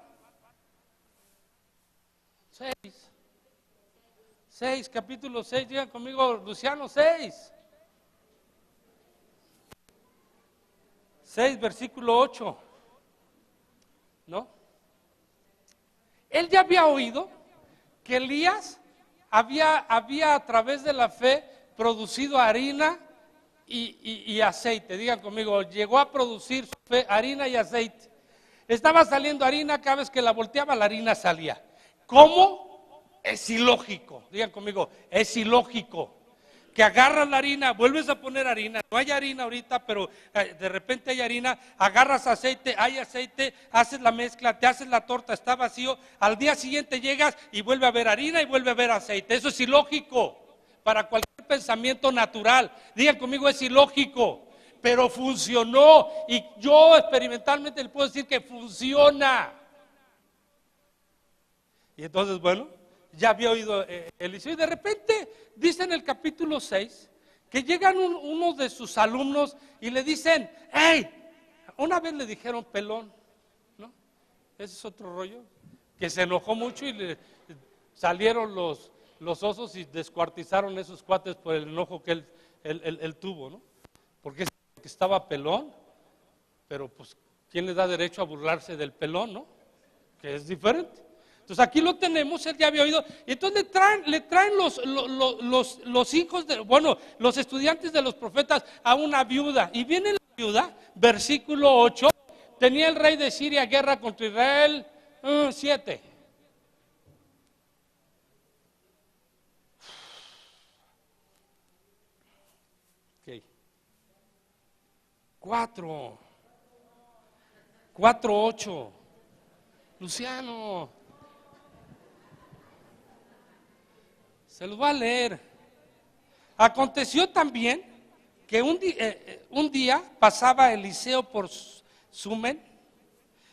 6, capítulo 6, digan conmigo, Luciano, 6, versículo 8, ¿no? Él ya había oído que Elías había a través de la fe producido harina y aceite. Digan conmigo, llegó a producir su fe, harina y aceite. Estaba saliendo harina, cada vez que la volteaba la harina salía. ¿Cómo? Es ilógico. Digan conmigo, es ilógico. Que agarras la harina, vuelves a poner harina, no hay harina ahorita, pero de repente hay harina, agarras aceite, hay aceite, haces la mezcla, te haces la torta, está vacío, al día siguiente llegas y vuelve a haber harina y vuelve a haber aceite. Eso es ilógico para cualquier pensamiento natural. Digan conmigo, es ilógico, pero funcionó y yo experimentalmente le puedo decir que funciona. Y entonces, bueno, ya había oído Eliseo y de repente dice en el capítulo 6 que llegan unos de sus alumnos y le dicen, hey, una vez le dijeron pelón, ¿no? Ese es otro rollo, que se enojó mucho y le salieron los osos y descuartizaron esos cuates por el enojo que él tuvo, ¿no? Porque estaba pelón, pero pues, ¿quién le da derecho a burlarse del pelón, no? Que es diferente. Entonces aquí lo tenemos, él ya había oído, y entonces le traen los hijos, los estudiantes de los profetas a una viuda, y viene la viuda, versículo 8, tenía el rey de Siria guerra contra Israel, 7. Okay. 4, 8, Luciano. Se los voy a leer. Aconteció también que un día pasaba Eliseo por Sumen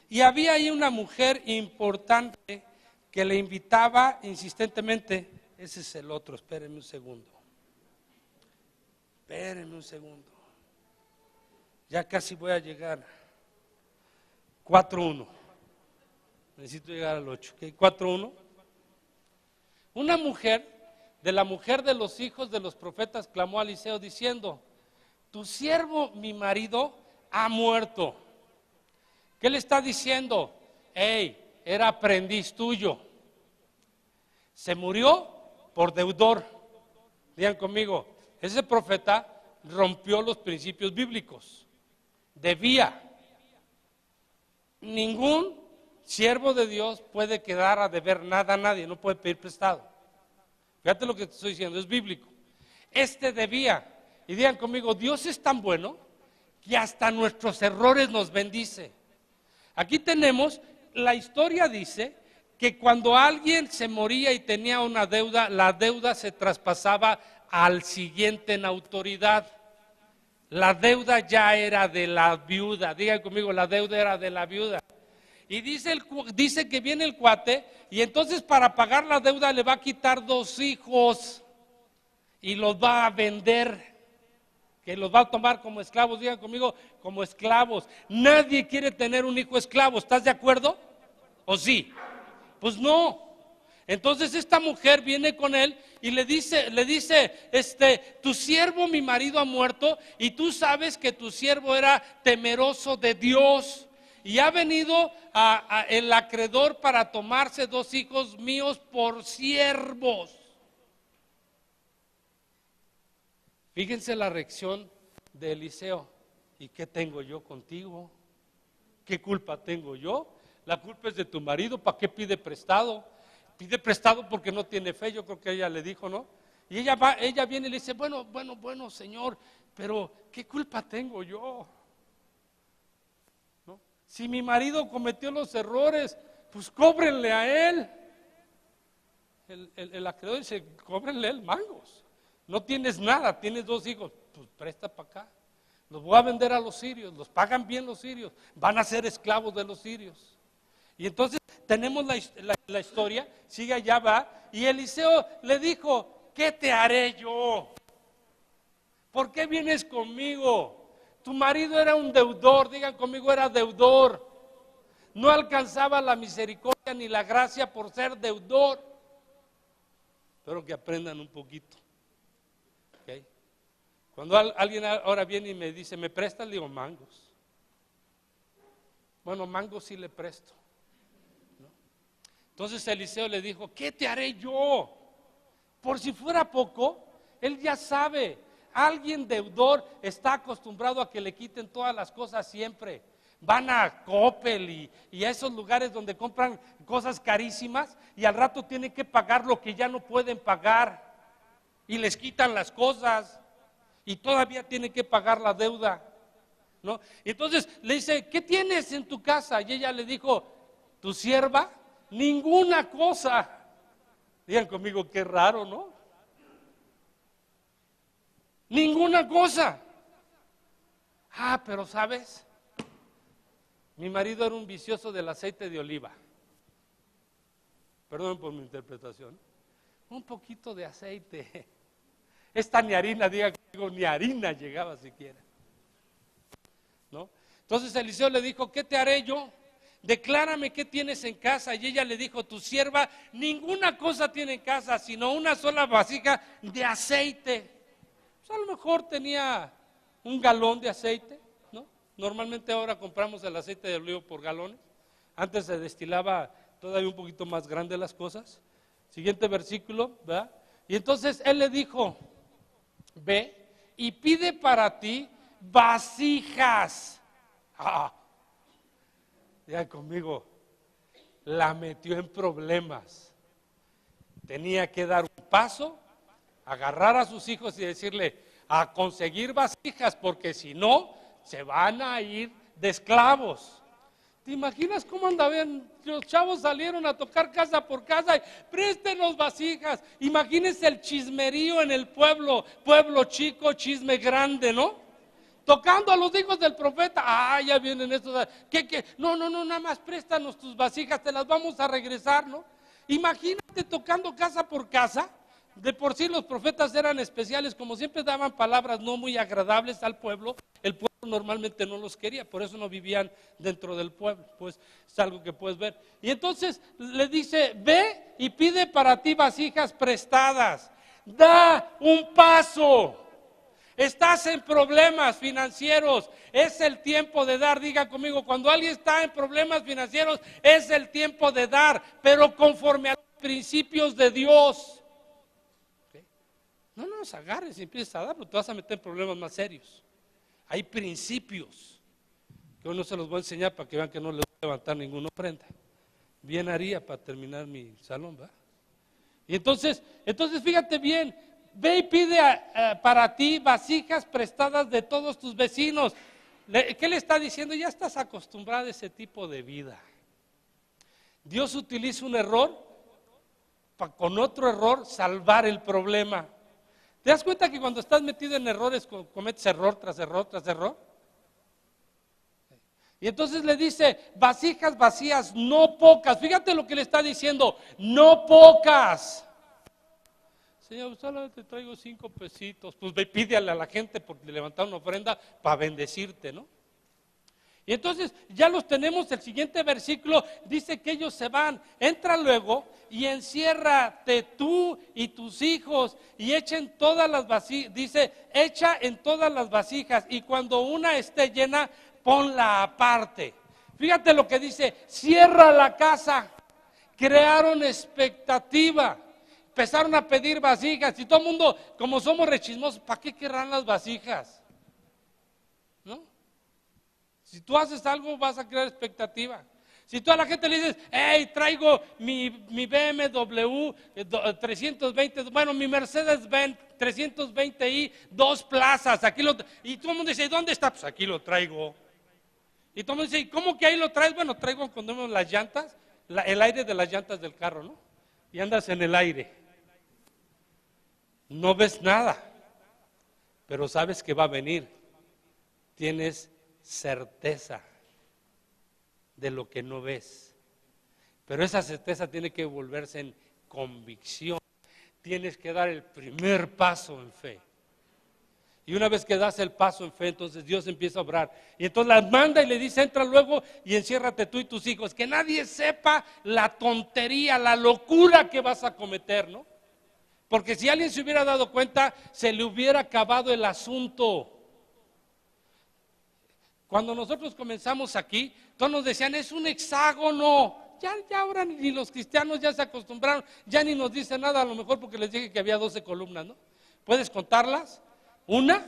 y había ahí una mujer importante que le invitaba insistentemente. Ese es el otro, espérenme un segundo. Ya casi voy a llegar. 4:1. Necesito llegar al 8. ¿Okay? 4:1. Una mujer la mujer de los hijos de los profetas clamó a Eliseo diciendo, tu siervo, mi marido, ha muerto. ¿Qué le está diciendo? Hey, era aprendiz tuyo. Se murió por deudor. Digan conmigo, ese profeta rompió los principios bíblicos. Debía. Ningún siervo de Dios puede quedar a deber nada a nadie, no puede pedir prestado. Fíjate lo que te estoy diciendo, es bíblico. Debía, y digan conmigo, Dios es tan bueno que hasta nuestros errores nos bendice. Aquí tenemos, la historia dice que cuando alguien se moría y tenía una deuda, la deuda se traspasaba al siguiente en autoridad. La deuda ya era de la viuda, digan conmigo, la deuda era de la viuda. Y dice que viene el cuate y entonces para pagar la deuda le va a quitar 2 hijos y los va a vender, que los va a tomar como esclavos, digan conmigo, como esclavos. Nadie quiere tener un hijo esclavo, ¿estás de acuerdo? ¿O sí? Pues no. Entonces esta mujer viene con él y le dice, tu siervo, mi marido, ha muerto y tú sabes que tu siervo era temeroso de Dios. Y ha venido el acreedor para tomarse 2 hijos míos por siervos. Fíjense la reacción de Eliseo. ¿Y qué tengo yo contigo? ¿Qué culpa tengo yo? La culpa es de tu marido, ¿para qué pide prestado? pide prestado porque no tiene fe, yo creo que ella le dijo, ¿no? Y ella viene y le dice, bueno, Señor, pero ¿qué culpa tengo yo? ¿No? Si mi marido cometió los errores, pues cóbrenle a él. El acreedor dice, cóbrenle él mangos. No tienes nada, tienes 2 hijos, pues presta para acá. Los voy a vender a los sirios, los pagan bien los sirios, van a ser esclavos de los sirios. Y entonces tenemos la historia, sigue allá va, y Eliseo le dijo, ¿qué te haré yo? ¿Por qué vienes conmigo? Tu marido era un deudor, digan conmigo, era deudor. No alcanzaba la misericordia ni la gracia por ser deudor. Espero que aprendan un poquito. ¿Okay? Cuando alguien ahora viene y me dice, ¿me prestas? Le digo, mangos. Bueno, mangos sí le presto. ¿No? Entonces Eliseo le dijo, ¿qué te haré yo? Por si fuera poco, él ya sabe, alguien deudor está acostumbrado a que le quiten todas las cosas siempre. Van a Coppel y a esos lugares donde compran cosas carísimas y al rato tienen que pagar lo que ya no pueden pagar y les quitan las cosas y todavía tienen que pagar la deuda, ¿no? Y entonces le dice, ¿qué tienes en tu casa? Y ella le dijo, ¿tu sierva? Ninguna cosa. Digan conmigo, qué raro, ¿no? Ninguna cosa. Ah, pero ¿sabes? Mi marido era un vicioso del aceite de oliva. Perdón por mi interpretación. Un poquito de aceite. Esta ni harina, diga conmigo, ni harina llegaba siquiera. ¿No? Entonces Eliseo le dijo, ¿qué te haré yo? Declárame qué tienes en casa. Y ella le dijo, tu sierva ninguna cosa tiene en casa, sino una sola vasija de aceite. Pues a lo mejor tenía un galón de aceite, ¿no? Normalmente ahora compramos el aceite de olivo por galones. Antes se destilaba todavía un poquito más grande las cosas. Siguiente versículo, ¿verdad? Y entonces él le dijo, ve y pide para ti vasijas. Ya conmigo, la metió en problemas. Tenía que dar un paso, agarrar a sus hijos y decirle, a conseguir vasijas, porque si no, se van a ir de esclavos. ¿Te imaginas cómo andaban? Los chavos salieron a tocar casa por casa y préstenos vasijas. Imagínense el chismerío en el pueblo chico, chisme grande, ¿no? Tocando a los hijos del profeta, ya vienen estos, ¿qué? No, nada más préstanos tus vasijas, te las vamos a regresar, ¿no? Imagínate tocando casa por casa. De por sí los profetas eran especiales, como siempre daban palabras no muy agradables al pueblo, el pueblo normalmente no los quería, por eso no vivían dentro del pueblo, pues es algo que puedes ver. Y entonces le dice, ve y pide para ti vasijas prestadas, da un paso. Estás en problemas financieros, es el tiempo de dar. Diga conmigo, cuando alguien está en problemas financieros, es el tiempo de dar, pero conforme a los principios de Dios. ¿Okay? No nos agarres y empieces a dar, porque te vas a meter en problemas más serios. Hay principios que hoy no se los voy a enseñar para que vean que no les voy a levantar ninguna ofrenda. Bien haría para terminar mi salón, ¿verdad? Y entonces fíjate bien. Ve y pide para ti vasijas prestadas de todos tus vecinos. ¿Qué le está diciendo? Ya estás acostumbrada a ese tipo de vida. Dios utiliza un error para con otro error salvar el problema. ¿Te das cuenta que cuando estás metido en errores cometes error tras error tras error? Y entonces le dice, vasijas vacías, no pocas. Fíjate lo que le está diciendo, no pocas. Señor, solamente traigo 5 pesitos. Pues ve, pídele a la gente porque le levantaron una ofrenda para bendecirte, ¿no? Y entonces ya los tenemos, el siguiente versículo dice que ellos se van. Entra luego y enciérrate tú y tus hijos y echen todas las vasijas. Dice, echa en todas las vasijas y cuando una esté llena, ponla aparte. Fíjate lo que dice, cierra la casa. Crearon expectativa. Empezaron a pedir vasijas y todo el mundo, como somos rechismosos, ¿para qué querrán las vasijas? ¿No? Si tú haces algo vas a crear expectativa. Si tú a la gente le dices, hey, traigo mi BMW 320, bueno, mi Mercedes-Benz 320i, 2 plazas, y todo el mundo dice, ¿dónde está? Pues aquí lo traigo. Y todo el mundo dice, ¿cómo que ahí lo traes? Bueno, traigo cuando vemos las llantas, el aire de las llantas del carro, ¿no? Y andas en el aire. No ves nada, pero sabes que va a venir. Tienes certeza de lo que no ves. Pero esa certeza tiene que volverse en convicción. Tienes que dar el primer paso en fe. Y una vez que das el paso en fe, entonces Dios empieza a obrar. Y entonces las manda y le dice, entra luego y enciérrate tú y tus hijos. Que nadie sepa la tontería, la locura que vas a cometer, ¿no? Porque si alguien se hubiera dado cuenta, se le hubiera acabado el asunto. Cuando nosotros comenzamos aquí, todos nos decían, es un hexágono. Ya ahora ni los cristianos ya se acostumbraron, ya ni nos dicen nada, a lo mejor porque les dije que había 12 columnas, ¿no? ¿Puedes contarlas? 1,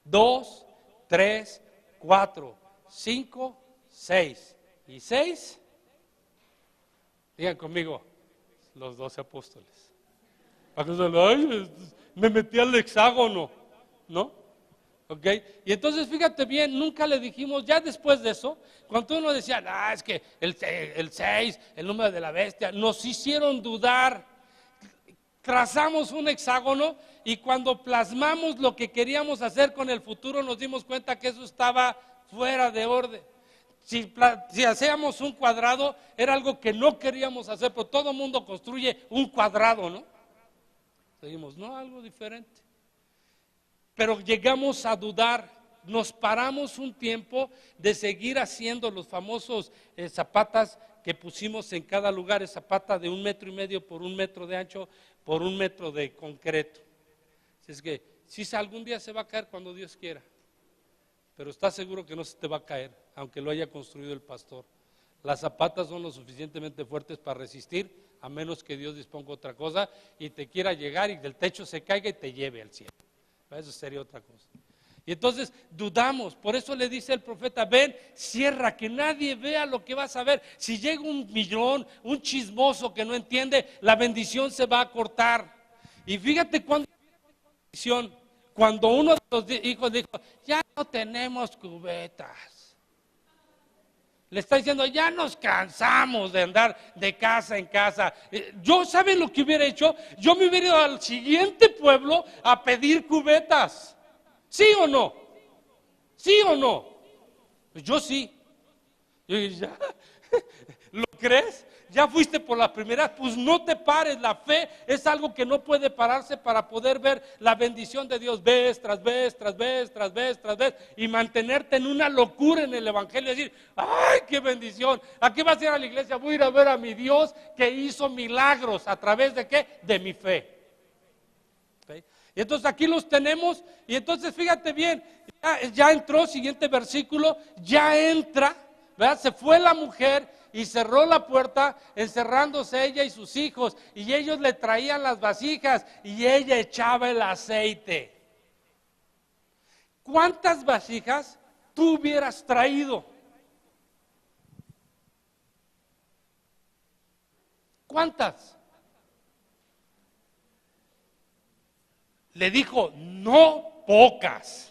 2, 3, 4, 5, 6. ¿Y 6? Digan conmigo, los 12 apóstoles. Para que se lo, ay, me metí al hexágono, ¿no? ¿Ok? Y entonces fíjate bien, nunca le dijimos, ya después de eso, cuando uno decía, es que el 6, el número de la bestia, nos hicieron dudar. Trazamos un hexágono y cuando plasmamos lo que queríamos hacer con el futuro nos dimos cuenta que eso estaba fuera de orden. Si hacíamos un cuadrado era algo que no queríamos hacer, pero todo el mundo construye un cuadrado, ¿no? Dijimos, no, algo diferente. Pero llegamos a dudar, nos paramos un tiempo de seguir haciendo los famosos zapatas que pusimos en cada lugar, zapata de 1,5 metros por 1 metro de ancho, por 1 metro de concreto. Así es que si algún día se va a caer cuando Dios quiera, pero estás seguro que no se te va a caer, aunque lo haya construido el pastor. Las zapatas son lo suficientemente fuertes para resistir, a menos que Dios disponga otra cosa y te quiera llegar y del techo se caiga y te lleve al cielo. Eso sería otra cosa. Y entonces dudamos, por eso le dice el profeta, ven, cierra, que nadie vea lo que vas a ver. Si llega un millón, un chismoso que no entiende, la bendición se va a cortar. Y fíjate cuando uno de los hijos dijo, ya no tenemos cubetas. Le está diciendo, ya nos cansamos de andar de casa en casa. Yo, ¿saben lo que hubiera hecho? Yo me hubiera ido al siguiente pueblo a pedir cubetas. ¿Sí o no? ¿Sí o no? Pues yo sí. Yo dije, ¿ya? ¿Lo crees? Ya fuiste por la primera, pues no te pares. La fe es algo que no puede pararse para poder ver la bendición de Dios vez tras vez, tras vez, tras vez, tras vez, y mantenerte en una locura en el evangelio y decir, ¡ay, qué bendición! ¿A qué vas a ir a la iglesia? Voy a ir a ver a mi Dios que hizo milagros. ¿A través de qué? De mi fe. ¿Okay? Y entonces aquí los tenemos, y entonces fíjate bien, ya entró, siguiente versículo, ya entra, ¿verdad? Se fue la mujer y cerró la puerta, encerrándose ella y sus hijos, y ellos le traían las vasijas y ella echaba el aceite. ¿Cuántas vasijas tú hubieras traído? ¿Cuántas? Le dijo, no pocas.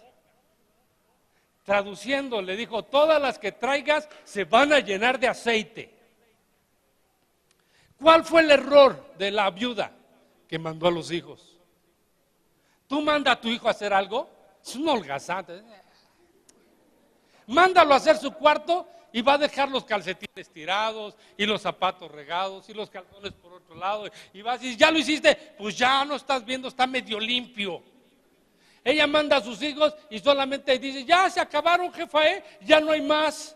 Traduciendo, le dijo, todas las que traigas se van a llenar de aceite. ¿Cuál fue el error de la viuda? Que mandó a los hijos. ¿Tú manda a tu hijo a hacer algo? Es un holgazán. Mándalo a hacer su cuarto y va a dejar los calcetines tirados y los zapatos regados y los calzones por otro lado. Y vas y ya lo hiciste, pues ya no estás viendo, está medio limpio. Ella manda a sus hijos y solamente dice, ya se acabaron, jefa, ya no hay más.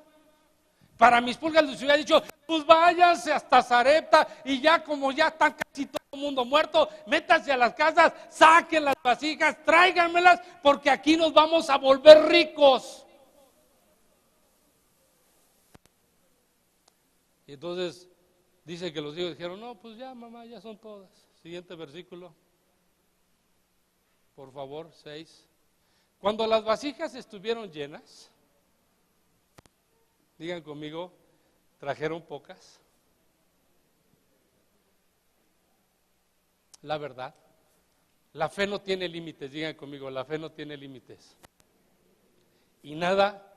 Para mis pulgas les hubiera dicho, pues váyanse hasta Sarepta y ya como ya están casi todo el mundo muerto, métanse a las casas, saquen las vasijas, tráiganmelas, porque aquí nos vamos a volver ricos. Y entonces dice que los hijos dijeron, no, pues ya mamá, ya son todas. Siguiente versículo. Por favor, 6. Cuando las vasijas estuvieron llenas, digan conmigo, trajeron pocas. La verdad. La fe no tiene límites, digan conmigo, la fe no tiene límites. Y nada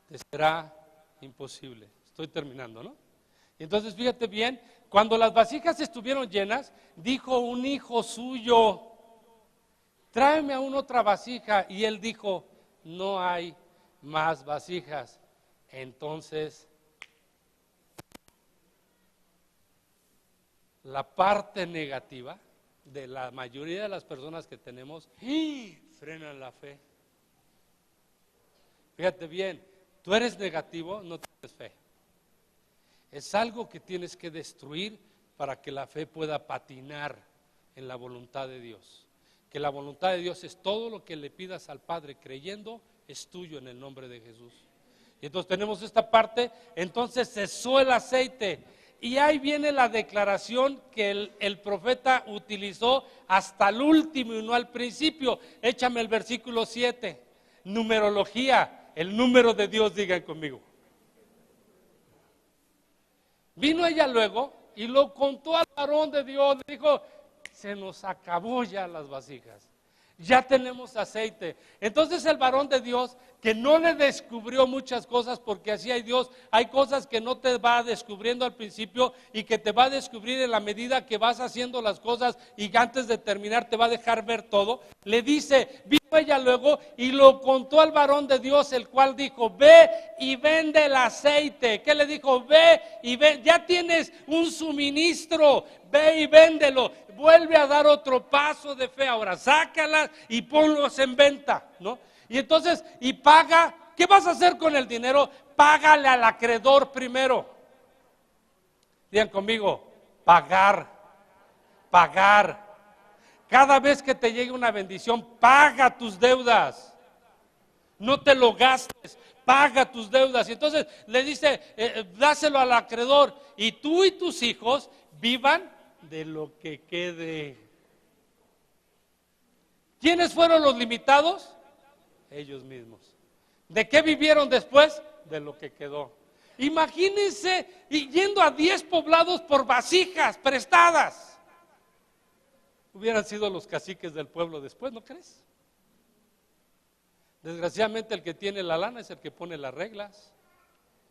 te será imposible. Estoy terminando, ¿no? Y entonces fíjate bien, cuando las vasijas estuvieron llenas, dijo un hijo suyo, tráeme aún otra vasija. Y él dijo, no hay más vasijas. Entonces, la parte negativa de la mayoría de las personas que tenemos, frenan la fe. Fíjate bien, tú eres negativo, no tienes fe. Es algo que tienes que destruir para que la fe pueda patinar en la voluntad de Dios. Que la voluntad de Dios es todo lo que le pidas al Padre creyendo, es tuyo en el nombre de Jesús. Y entonces tenemos esta parte, entonces cesó el aceite. Y ahí viene la declaración que el profeta utilizó hasta el último y no al principio. Échame el versículo 7, numerología, el número de Dios, digan conmigo. Vino ella luego y lo contó al varón de Dios, le dijo, se nos acabó ya las vasijas, ya tenemos aceite. Entonces el varón de Dios, que no le descubrió muchas cosas, porque así hay Dios, hay cosas que no te va descubriendo al principio y que te va a descubrir en la medida que vas haciendo las cosas y antes de terminar te va a dejar ver todo. Le dice, vino ella luego y lo contó al varón de Dios, el cual dijo, ve y vende el aceite. ¿Qué le dijo? Ve y vende, ya tienes un suministro, ve y véndelo. Vuelve a dar otro paso de fe, ahora sácalas y ponlos en venta, ¿no? Y entonces, y paga, ¿qué vas a hacer con el dinero? Págale al acreedor primero. Digan conmigo, pagar. Cada vez que te llegue una bendición, paga tus deudas. No te lo gastes, paga tus deudas. Y entonces le dice, dáselo al acreedor y tú y tus hijos vivan de lo que quede. ¿Quiénes fueron los limitados? Ellos mismos. ¿De qué vivieron después? De lo que quedó. Imagínense yendo a 10 poblados por vasijas prestadas. Hubieran sido los caciques del pueblo después, ¿no crees? Desgraciadamente el que tiene la lana es el que pone las reglas.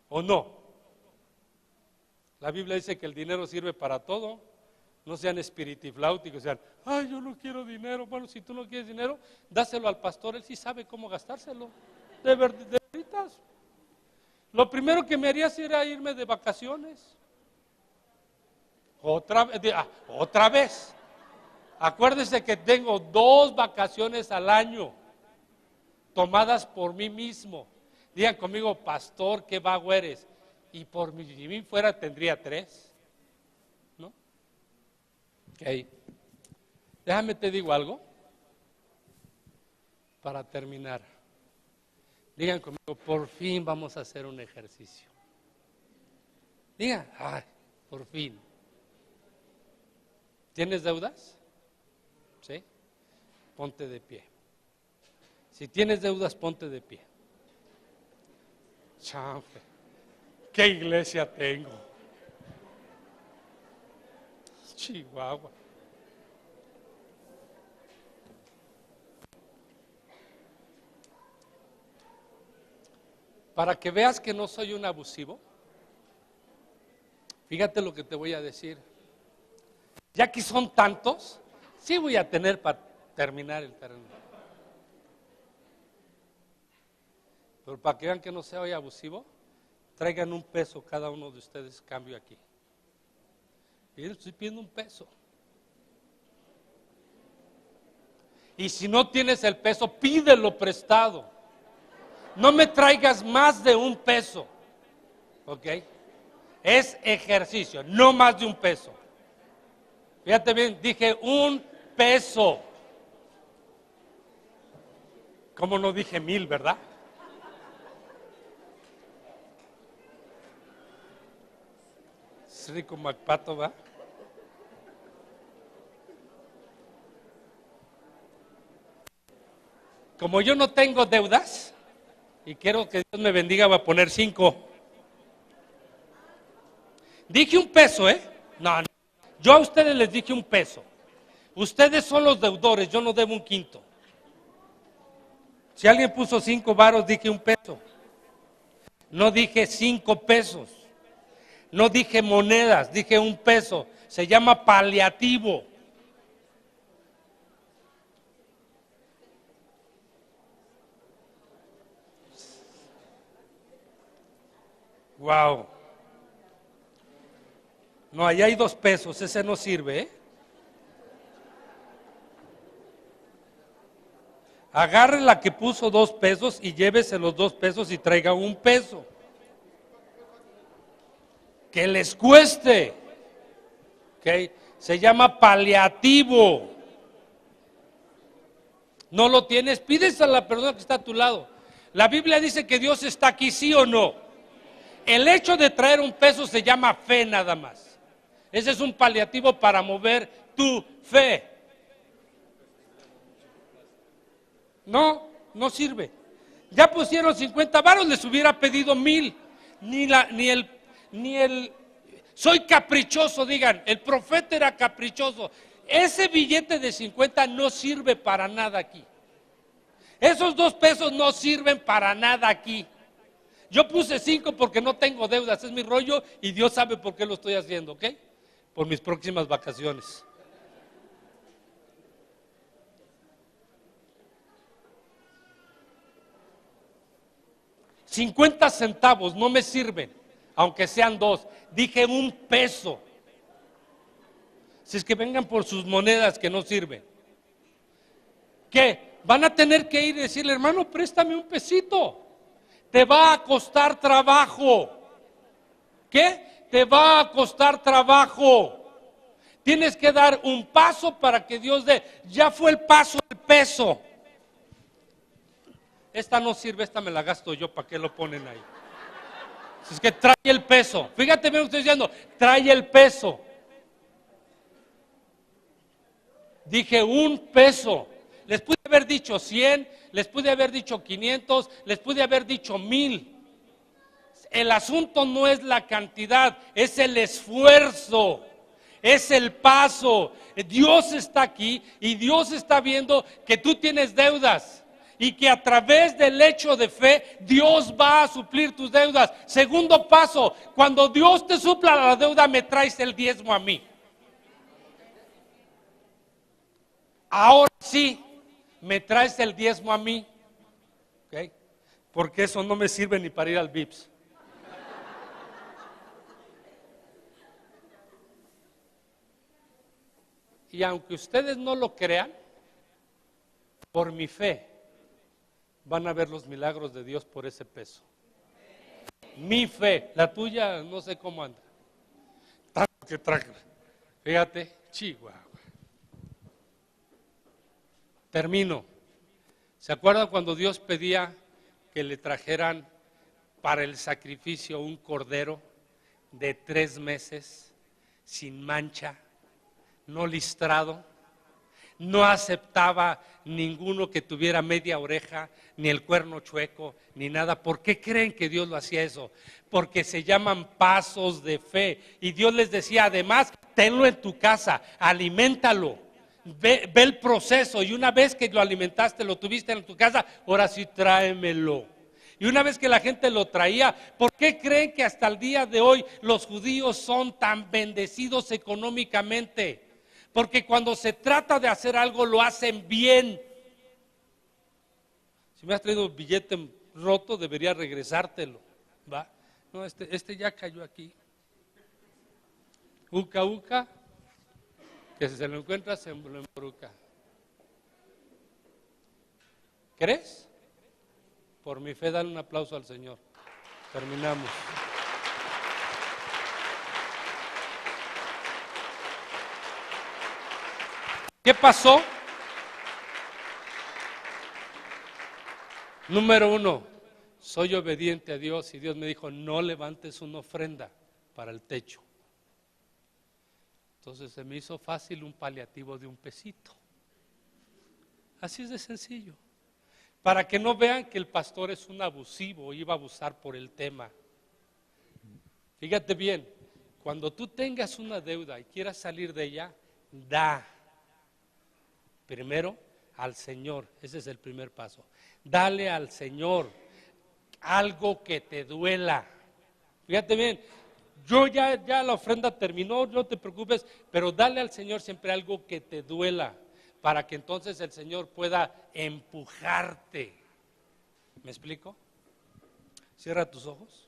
¿O no? La Biblia dice que el dinero sirve para todo. No sean espiritifláuticos, sean, ay, yo no quiero dinero. Bueno, si tú no quieres dinero, dáselo al pastor, él sí sabe cómo gastárselo. De veritas. Lo primero que me haría sería irme de vacaciones. Otra vez. Acuérdese que tengo 2 vacaciones al año, tomadas por mí mismo. Digan conmigo, pastor, qué vago eres. Y por mí fuera tendría 3. Okay. Déjame te digo algo para terminar. Digan conmigo, por fin vamos a hacer un ejercicio. Digan, ay, por fin. ¿Tienes deudas? ¿Sí? Ponte de pie. Si tienes deudas, ponte de pie. Chanfe, ¿qué iglesia tengo? Chihuahua. Para que veas que no soy un abusivo, fíjate lo que te voy a decir. Ya que son tantos, sí voy a tener para terminar el terreno. Pero para que vean que no soy abusivo, traigan un peso cada uno de ustedes, cambio aquí. Y yo estoy pidiendo un peso. Y si no tienes el peso, pídelo prestado. No me traigas más de un peso. ¿Ok? Es ejercicio, no más de un peso. Fíjate bien, dije un peso. Como no dije 1000, ¿verdad? Es rico MacPato, ¿va? Como yo no tengo deudas y quiero que Dios me bendiga, voy a poner 5. Dije un peso, ¿eh? No, no. Yo a ustedes les dije un peso. Ustedes son los deudores, yo no debo un quinto. Si alguien puso 5 varos, dije un peso. No dije 5 pesos. No dije monedas, dije un peso. Se llama paliativo. Wow. No, ahí hay 2 pesos, ese no sirve, ¿eh? Agarre la que puso 2 pesos y llévese los 2 pesos y traiga 1 peso. Que les cueste. ¿Okay? Se llama paliativo. ¿No lo tienes? Pídese a la persona que está a tu lado. La Biblia dice que Dios está aquí, ¿sí o no? El hecho de traer 1 peso se llama fe nada más. Ese es un paliativo para mover tu fe. No, no sirve. Ya pusieron 50 varos, les hubiera pedido 1000. Ni el, soy caprichoso, digan, el profeta era caprichoso. Ese billete de 50 no sirve para nada aquí. Esos 2 pesos no sirven para nada aquí. Yo puse 5 porque no tengo deudas, es mi rollo y Dios sabe por qué lo estoy haciendo, ¿ok? Por mis próximas vacaciones. $50 centavos no me sirven, aunque sean 2. Dije 1 peso. Si es que vengan por sus monedas que no sirven. ¿Qué? Van a tener que ir y decirle, hermano, préstame 1 pesito. Te va a costar trabajo. ¿Qué? Te va a costar trabajo. Tienes que dar un paso para que Dios dé. Ya fue el paso del peso. Esta no sirve, esta me la gasto yo, ¿para qué lo ponen ahí? Es que trae el peso. Fíjate bien, estoy diciendo, trae el peso. Dije 1 peso. Les pude haber dicho 100, les pude haber dicho 500, les pude haber dicho 1000. El asunto no es la cantidad, es el esfuerzo, es el paso. Dios está aquí y Dios está viendo que tú tienes deudas. Y que a través del hecho de fe, Dios va a suplir tus deudas. Segundo paso, cuando Dios te supla la deuda, me traes el diezmo a mí. Ahora sí, me traes el diezmo a mí. ¿Okay? Porque eso no me sirve ni para ir al VIPS. Y aunque ustedes no lo crean, por mi fe, van a ver los milagros de Dios por ese peso. Mi fe, la tuya no sé cómo anda. Tanto que traje. Fíjate, Chihuahua. Termino. ¿Se acuerdan cuando Dios pedía que le trajeran para el sacrificio un cordero de 3 meses, sin mancha, no listrado? No aceptaba ninguno que tuviera media oreja, ni el cuerno chueco, ni nada. ¿Por qué creen que Dios lo hacía eso? Porque se llaman pasos de fe. Y Dios les decía, además, tenlo en tu casa, aliméntalo, ve el proceso. Y una vez que lo alimentaste, lo tuviste en tu casa, ahora sí tráemelo. Y una vez que la gente lo traía, ¿por qué creen que hasta el día de hoy los judíos son tan bendecidos económicamente? Porque cuando se trata de hacer algo, lo hacen bien. Si me has traído un billete roto, debería regresártelo. ¿Va? No, este ya cayó aquí. Uca, uca, que si se lo encuentra, se lo embruca. ¿Crees? Por mi fe, dale un aplauso al Señor. Terminamos. ¿Qué pasó? Número 1, soy obediente a Dios y Dios me dijo, no levantes una ofrenda para el techo. Entonces se me hizo fácil un paliativo de 1 pesito. Así es de sencillo. Para que no vean que el pastor es un abusivo, iba a abusar por el tema. Fíjate bien, Cuando tú tengas una deuda y quieras salir de ella, da. Primero al Señor, ese es el primer paso. Dale al Señor algo que te duela. Fíjate bien, ya la ofrenda terminó, no te preocupes, pero dale al Señor siempre algo que te duela, para que entonces el Señor pueda empujarte. ¿Me explico? Cierra tus ojos.